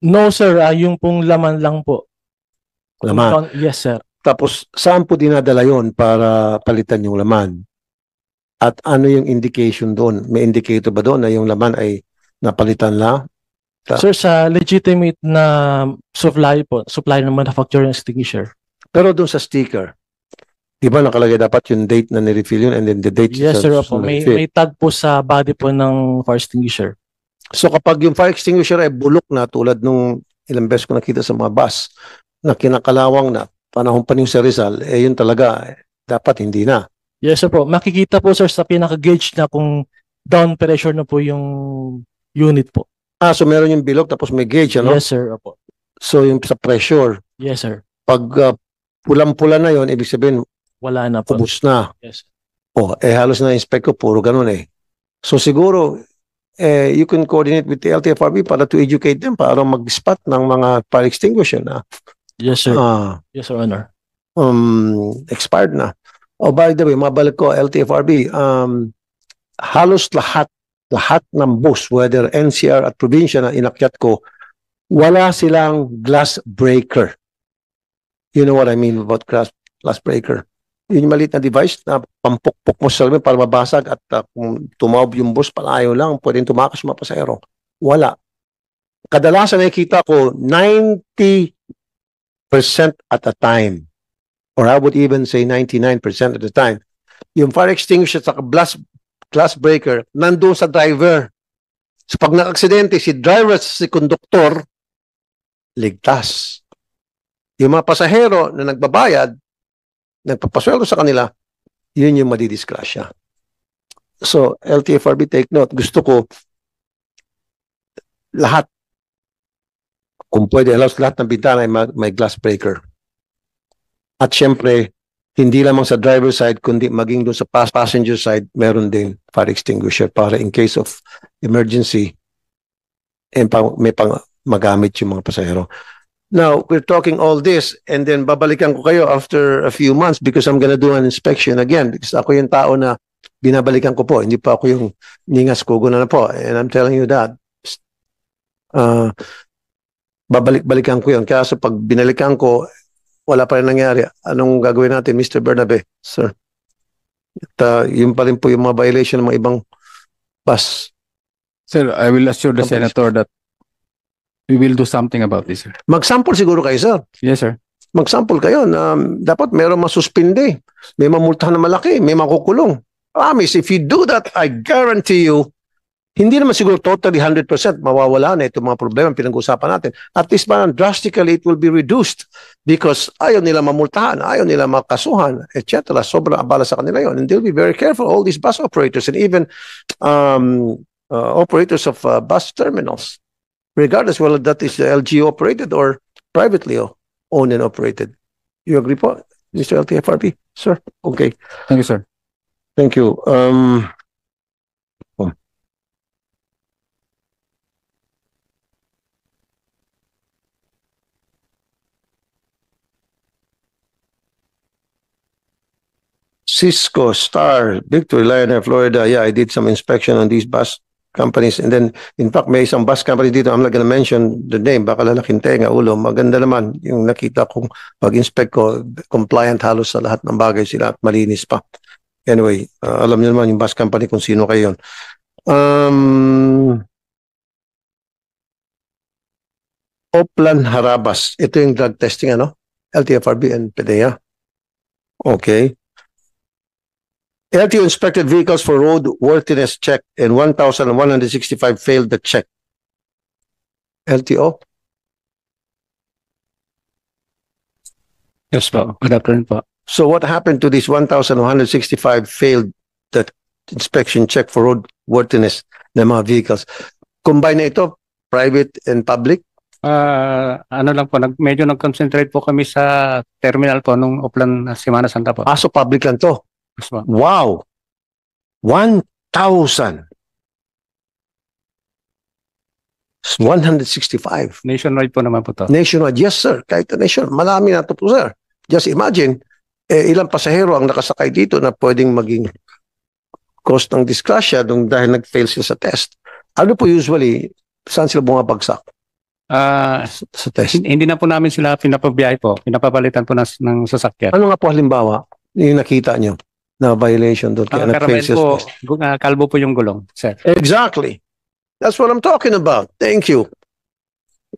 No, sir, yung pong laman lang po. Laman. Yes, sir. Tapos, saan po dinadala yon para palitan yung laman? At ano yung indication doon? May indicator ba doon na yung laman ay napalitan lang? Sir, sa legitimate na supply ng manufacturing extinguisher. Pero doon sa sticker, di ba nakalagay dapat yung date na ni-refill yun and then the date Yes, sa sir. Opo. May refill? tag po sa body po ng fire extinguisher. So kapag yung fire extinguisher ay bulok na tulad nung ilang beses ko nakita sa mga bus na kinakalawang na panahon pa yung sa Rizal, yun talaga dapat hindi na. Yes, sir po. Makikita po, sir, sa pinaka-gauge na kung down pressure na po yung unit po. So meron yung bilog tapos may gauge, ano? Yes, sir. Opo. So yung sa pressure, Yes, sir. pag pulang-pula na yon, ibig sabihin, Wala na po. ubus na. Yes. Halos na-inspect ko, puro ganun eh. So siguro, you can coordinate with the LTFRB para to educate them para mag-spot ng mga fire extinguisher na Yes, sir. ah, Yes, Your Honor. expired na. Oh, by the way, mabalik ko, LTFRB, halos lahat ng bus, whether NCR at probinsya na inakyat ko, wala silang glass breaker. You know what I mean about glass breaker? Yun yung maliit na device na pampukpok mo sa salamin para mabasag at kung tumawag yung bus, palayo lang, pwedeng tumakas yung mga pasahero. Wala. Kadalasan nakikita ko 90% at a time. Or I would even say 99% at the time. Yung fire extinguisher at glass breaker, nandun sa driver. So pag na-aksidente, si driver at si conductor, ligtas. Yung mga pasahero na nagbabayad, nagpapasweldo sa kanila, yun yung madidisgrasya. So, LTFRB, take note. Gusto ko lahat, kung pwede, lahat ng bintana ay may glass breaker. At syempre, hindi lamang sa driver side, kundi maging doon sa passenger side, meron din fire extinguisher para in case of emergency, may pang magamit yung mga pasahero. Now, we're talking all this and then babalikan ko kayo after a few months because I'm gonna do an inspection again because ako yung tao na binabalikan ko po. Hindi pa ako yung ningas kugo na po. And I'm telling you that. Babalik-balikan ko yun. Kaya sa pag binalikan ko, wala pa rin nangyari. Anong gagawin natin, Mr. Bernabe, sir? At yun pa rin po yung mga violation ng mga ibang bus. Sir, I will assure the Companies. senator that we will do something about this, sir. Mag-sample siguro kayo, sir. Yes, sir. Mag-sample kayo na dapat meron masuspinde. May mamultahan na malaki, may makukulong. Promise, if you do that, I guarantee you, hindi naman siguro totally 100% mawawala na itong mga problema pinag-usapan natin. At least man, drastically, it will be reduced because ayaw nila mamultahan, ayaw nila makasuhan, etc. Sobrang abala sa kanila yon. And they'll be very careful, all these bus operators and even operators of bus terminals, regardless whether that is LGU operated or privately owned and operated. You agree po, Mr. LTFRB? Sir? Okay. Thank you, sir. Thank you. Cisco, Star, Victory, Lion Air, Florida. Yeah, I did some inspection on these bus companies. And then, in fact, may isang bus company dito. I'm not gonna mention the name. Baka lalaking tenga, ulo. Maganda naman yung nakita kong pag-inspect ko. Compliant halos sa lahat ng bagay sila at malinis pa. Anyway, alam niyo naman yung bus company kung sino kayo yun. Oplan Harabas. Ito yung drug testing, ano? LTFRB and PDEA. Okay. LTO inspected vehicles for road worthiness check and 1,165 failed the check. LTO? Yes, po. Good afternoon, po. So what happened to these 1,165 failed that inspection check for road worthiness ng mga vehicles? Combine na ito, private and public? Ano lang po, medyo nag-concentrate po kami sa terminal po nung Oplan Semana Santa po. So public lang to. Yes, po. Wow! 1,165. Nationwide po naman po to. Nationwide, yes sir. Kahit nation, malami na ito po sir. Just imagine, ilang pasahero ang nakasakay dito na pwedeng maging cause ng disgrasya dahil nag-fail sila sa test. Ano po usually, saan sila bumabagsak sa test? Hindi na po namin sila pinapabiyahe po. Pinapabalitan po ng sasakyan. Ano nga po halimbawa, yung nakita nyo na violation doon kaya nag-fail Karamihan sila po, sa test? kalbo po yung gulong, sir. Exactly. That's what I'm talking about. Thank you.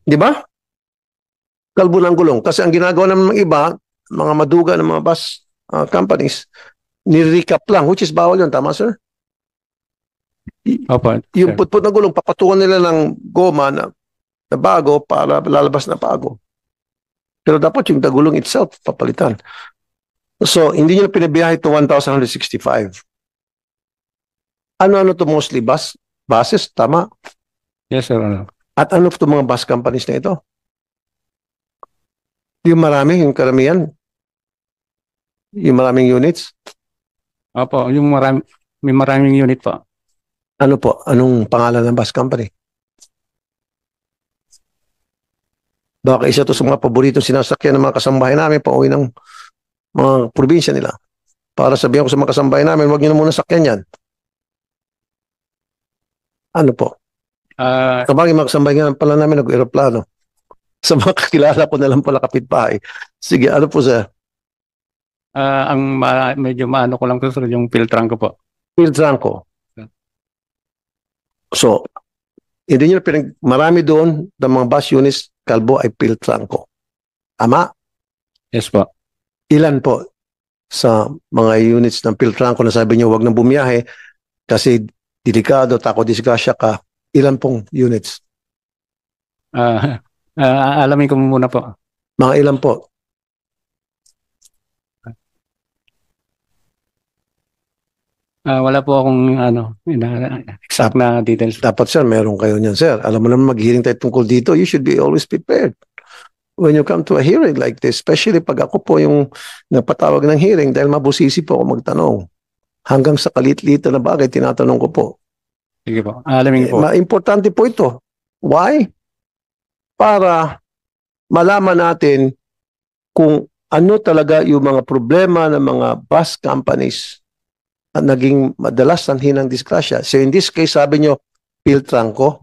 Di ba? Kalbo ng gulong. Kasi ang ginagawa naman ng iba, mga maduga ng mga bus companies, ni-recap lang, which is bawal yun. Tama, sir? Opo, Yung sir. putput na gulong, papatungan nila ng goma na bago para lalabas na bago. Pero dapat yung gulong itself, papalitan. So, hindi nyo pinabiyahe ito 1,165. Ano-ano to mostly? Buses? Tama? Yes, sir. At ano itong mga bus companies na ito? Yung marami, yung karamihan, Yung maraming units? Opo, yung may maraming unit po. Ano po? Anong pangalan ng bus company? Baka isa to sa mga paboritong sinasakyan ng mga kasambahay namin pa uwi ng mga probinsya nila. Para sabihan ko sa mga kasambahay namin, huwag niyo na muna sakyan yan. Ano po? Kabagay mga kasambahay nga pala namin nag-aeroplano. Sa mga kakilala ko na lang pala kapitbahay. Sige, ano po sir? Medyo maano ko lang to sir, yung filtran ko po. Filtran ko. So, hindi nyo marami doon ng mga bus units, kalbo ay filtran ko. Ama? Yes po. Ilan po sa mga units ng filtran ko na sabi nyo huwag nang bumiyahe kasi delikado, tako disgrasya ka. Ilan pong units? Alamin ko muna po. Mga ilan po? Wala po akong exact na details. Dapat sir, meron kayo niyan sir. Alam mo naman mag-hearing tayo tungkol dito, you should be always prepared. When you come to a hearing like this, especially pag ako po yung napatawag ng hearing dahil mabusisi po ako magtanong. Hanggang sa kalit-lit na bagay, tinatanong ko po. Sige po, alamin ko po. Importante po ito. Why? Para malaman natin kung ano talaga yung mga problema ng mga bus companies at naging madalas sanhin ng disgrasya. So in this case, sabi nyo, filtran ko.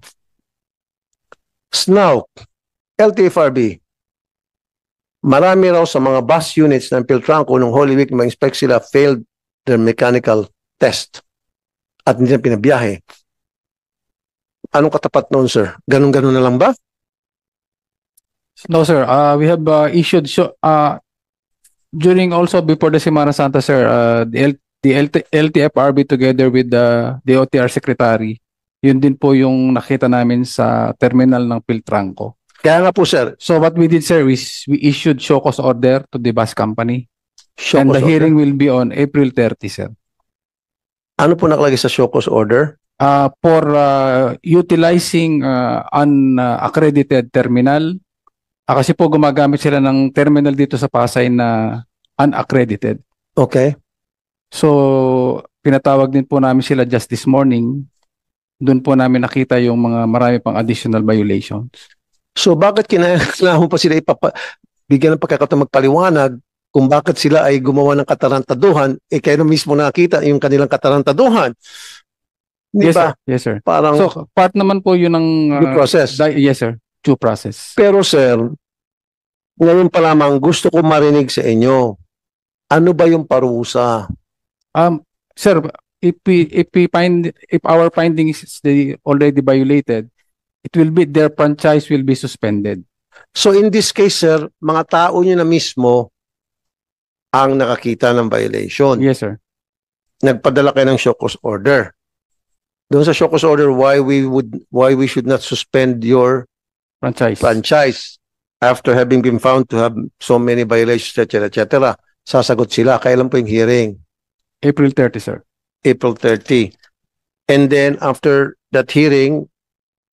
SNAUC, LTFRB, marami raw sa mga bus units ng filtran ko nung Holy Week ma-inspect sila failed their mechanical test at hindi na pinabiyahe. Anong katapat noon, sir? Ganun-ganun na lang ba? No, sir. We have issued during also before the Semana Santa, sir. The LTFRB together with the OTR secretary, yun din po yung nakita namin sa terminal ng Piltranco. Kaya nga po, sir. So what we did, sir, we issued show cause order to the bus company. And the hearing will be on April 30, sir. Ano po nakalagay sa show cause order? For utilizing unaccredited terminal. Kasi po gumagamit sila ng terminal dito sa Pasay na unaccredited. Okay. So, pinatawag din po namin sila just this morning. Doon po namin nakita yung mga marami pang additional violations. So, bakit kinailangan pa sila bigyan ng pagkakataon magpaliwanag kung bakit sila ay gumawa ng katarantaduhan, kayo mismo nakita yung kanilang katarantaduhan. Di Yes, ba? sir. Yes, sir. Parang So, part naman po yun ng due process. Yes, sir. Due process. Pero sir, ngayon pa lamang gusto ko marinig sa inyo. Ano ba yung parusa? Sir, if our findings is already violated, it will be their franchise will be suspended. So in this case, sir, mga tao nyo na mismo ang nakakita ng violation. Yes, sir. Nagpadala kayo ng show cause order. Doon sa show cause order, why we should not suspend your franchise after having been found to have so many violations, etc. Sasagot sila. Kailan po yung hearing? April 30, sir. April 30. And then after that hearing,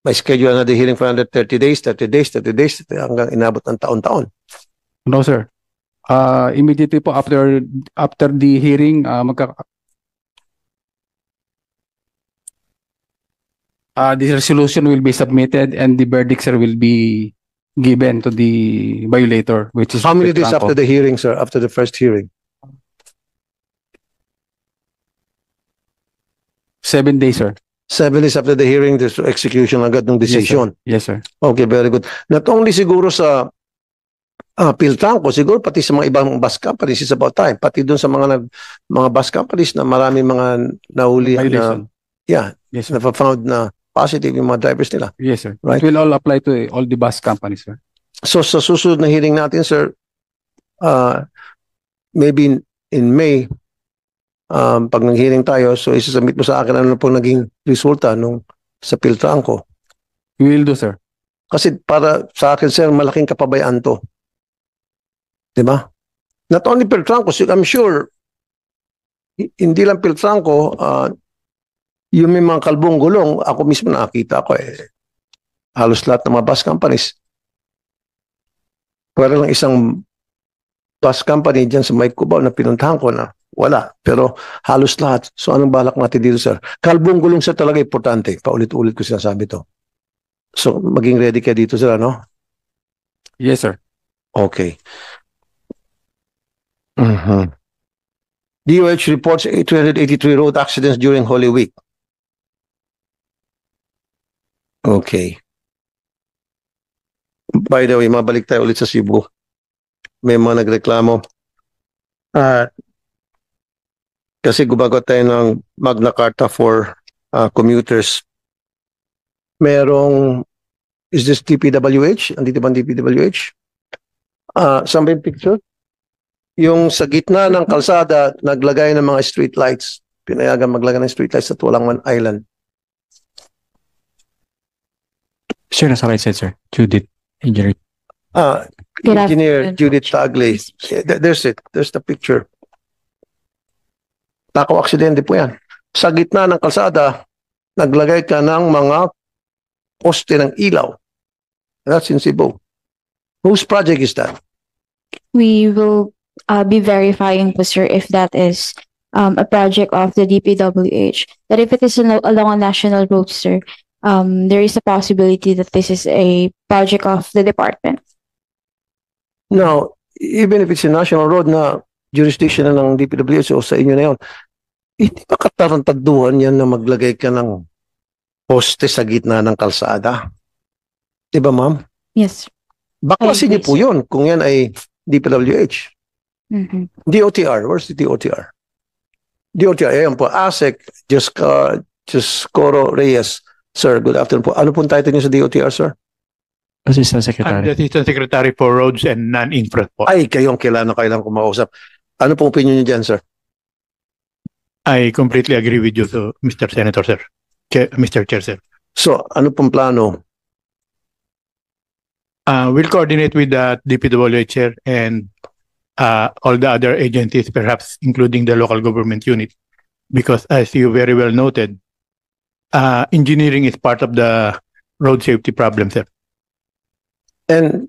may schedule another hearing for another 30 days, hanggang inabot ng taon-taon. No, sir. Immediately po after the hearing, the resolution will be submitted and the verdict, sir, will be given to the violator, which is How many days after the hearing, sir? After the first hearing? 7 days, sir. 7 days after the hearing, there's execution agad ng decision. Yes, sir. Okay, very good. Not only siguro sa Piltranco, siguro pati sa mga ibang bus companies, it's about time. Pati doon sa mga bus companies na marami mga nahuli na, Yes, sir. na-found na positive yung mga drivers nila. Yes, sir. Right. It will all apply to all the bus companies, sir. So sa susunod na hearing natin, sir, maybe in May, pag nag-hearing tayo, so isasubmit mo sa akin ano pong naging resulta nung sa Piltranco. We will do, sir. Kasi para sa akin, sir, malaking kapabayaan to. Diba? Not only Piltranco, I'm sure, hindi lang Piltranco, yung may mga kalbong gulong, ako mismo nakakita ko halos lahat ng mga bus companies. Pero lang isang bus company dyan sa May Cubao na pinuntahan ko na wala. Pero halos lahat. So anong balak natin dito, sir? Kalbong gulong, sir, talaga importante. Paulit-ulit ko sinasabi to. So maging ready kayo dito, sir, ano? Yes, sir. Okay. DOH reports 883 road accidents during Holy Week. Okay. By the way, mabalik tayo ulit sa Cebu. May mga nagreklamo. Kasi gumagawa tayo ng Magna Carta for commuters. Merong, is this DPWH? Andito ba ang DPWH? Saan ba yung picture? Yung sa gitna ng kalsada, naglagay ng mga street lights. Pinayagan maglagay ng street lights at walang one island. Sir, nasa right side, sir. Judith, engineer. Good Engineer afternoon. Judith Tagley. There's it. There's the picture. Takaw aksidente po yan. Sa gitna ng kalsada, naglagay ka ng mga poste ng ilaw. That's in Cebu. Whose project is that? We will be verifying po, sir, if that is a project of the DPWH. That if it is along a national road, sir, there is a possibility that this is a project of the department. Now, even if it's a national road na jurisdiction na ng DPWH o sa inyo na yun, hindi ba katarantaduhan yan na maglagay ka ng poste sa gitna ng kalsada? Diba, ma'am? Yes. Baklasin niyo po yun kung yan ay DPWH. Mm-hmm. DOTR, where's the DOTR? DOTR, ayan po, ASEC, Juscoro Reyes. Sir, good afternoon po. Ano pong title niyo sa DOTR, sir? Assistant I'm Secretary. the Assistant Secretary for Roads and Non-Infra po. Ay, kayong kailangan ko makausap. Ano pong opinion niyo dyan, sir? I completely agree with you, so, Mr. Senator, sir. Mr. Chair, sir. So, ano pong plano? We'll coordinate with the DPWH chair and all the other agencies, perhaps including the local government unit, because as you very well noted, engineering is part of the road safety problem, sir. And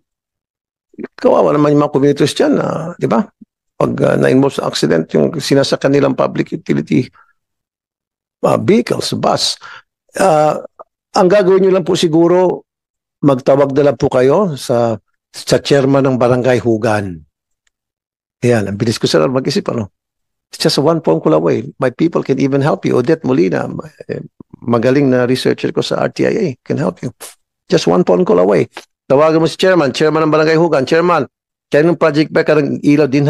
kawawa naman yung mga commuters dyan, di ba? Pag na-involve sa accident, yung sinasakyan nilang public utility vehicles, bus. Ang gagawin nyo lang po siguro, magtawag na lang po kayo sa chairman ng barangay Hugan. Ayan, ang bilis ko sila mag-isip, ano? It's just a one phone call away. My people can even help you. Odette Molina, magaling na researcher ko sa RTIA, can help you. Just one phone call away. Tawagan mo si chairman ng barangay Hugan. Chairman, kaya ng project ba ka ng ilaw din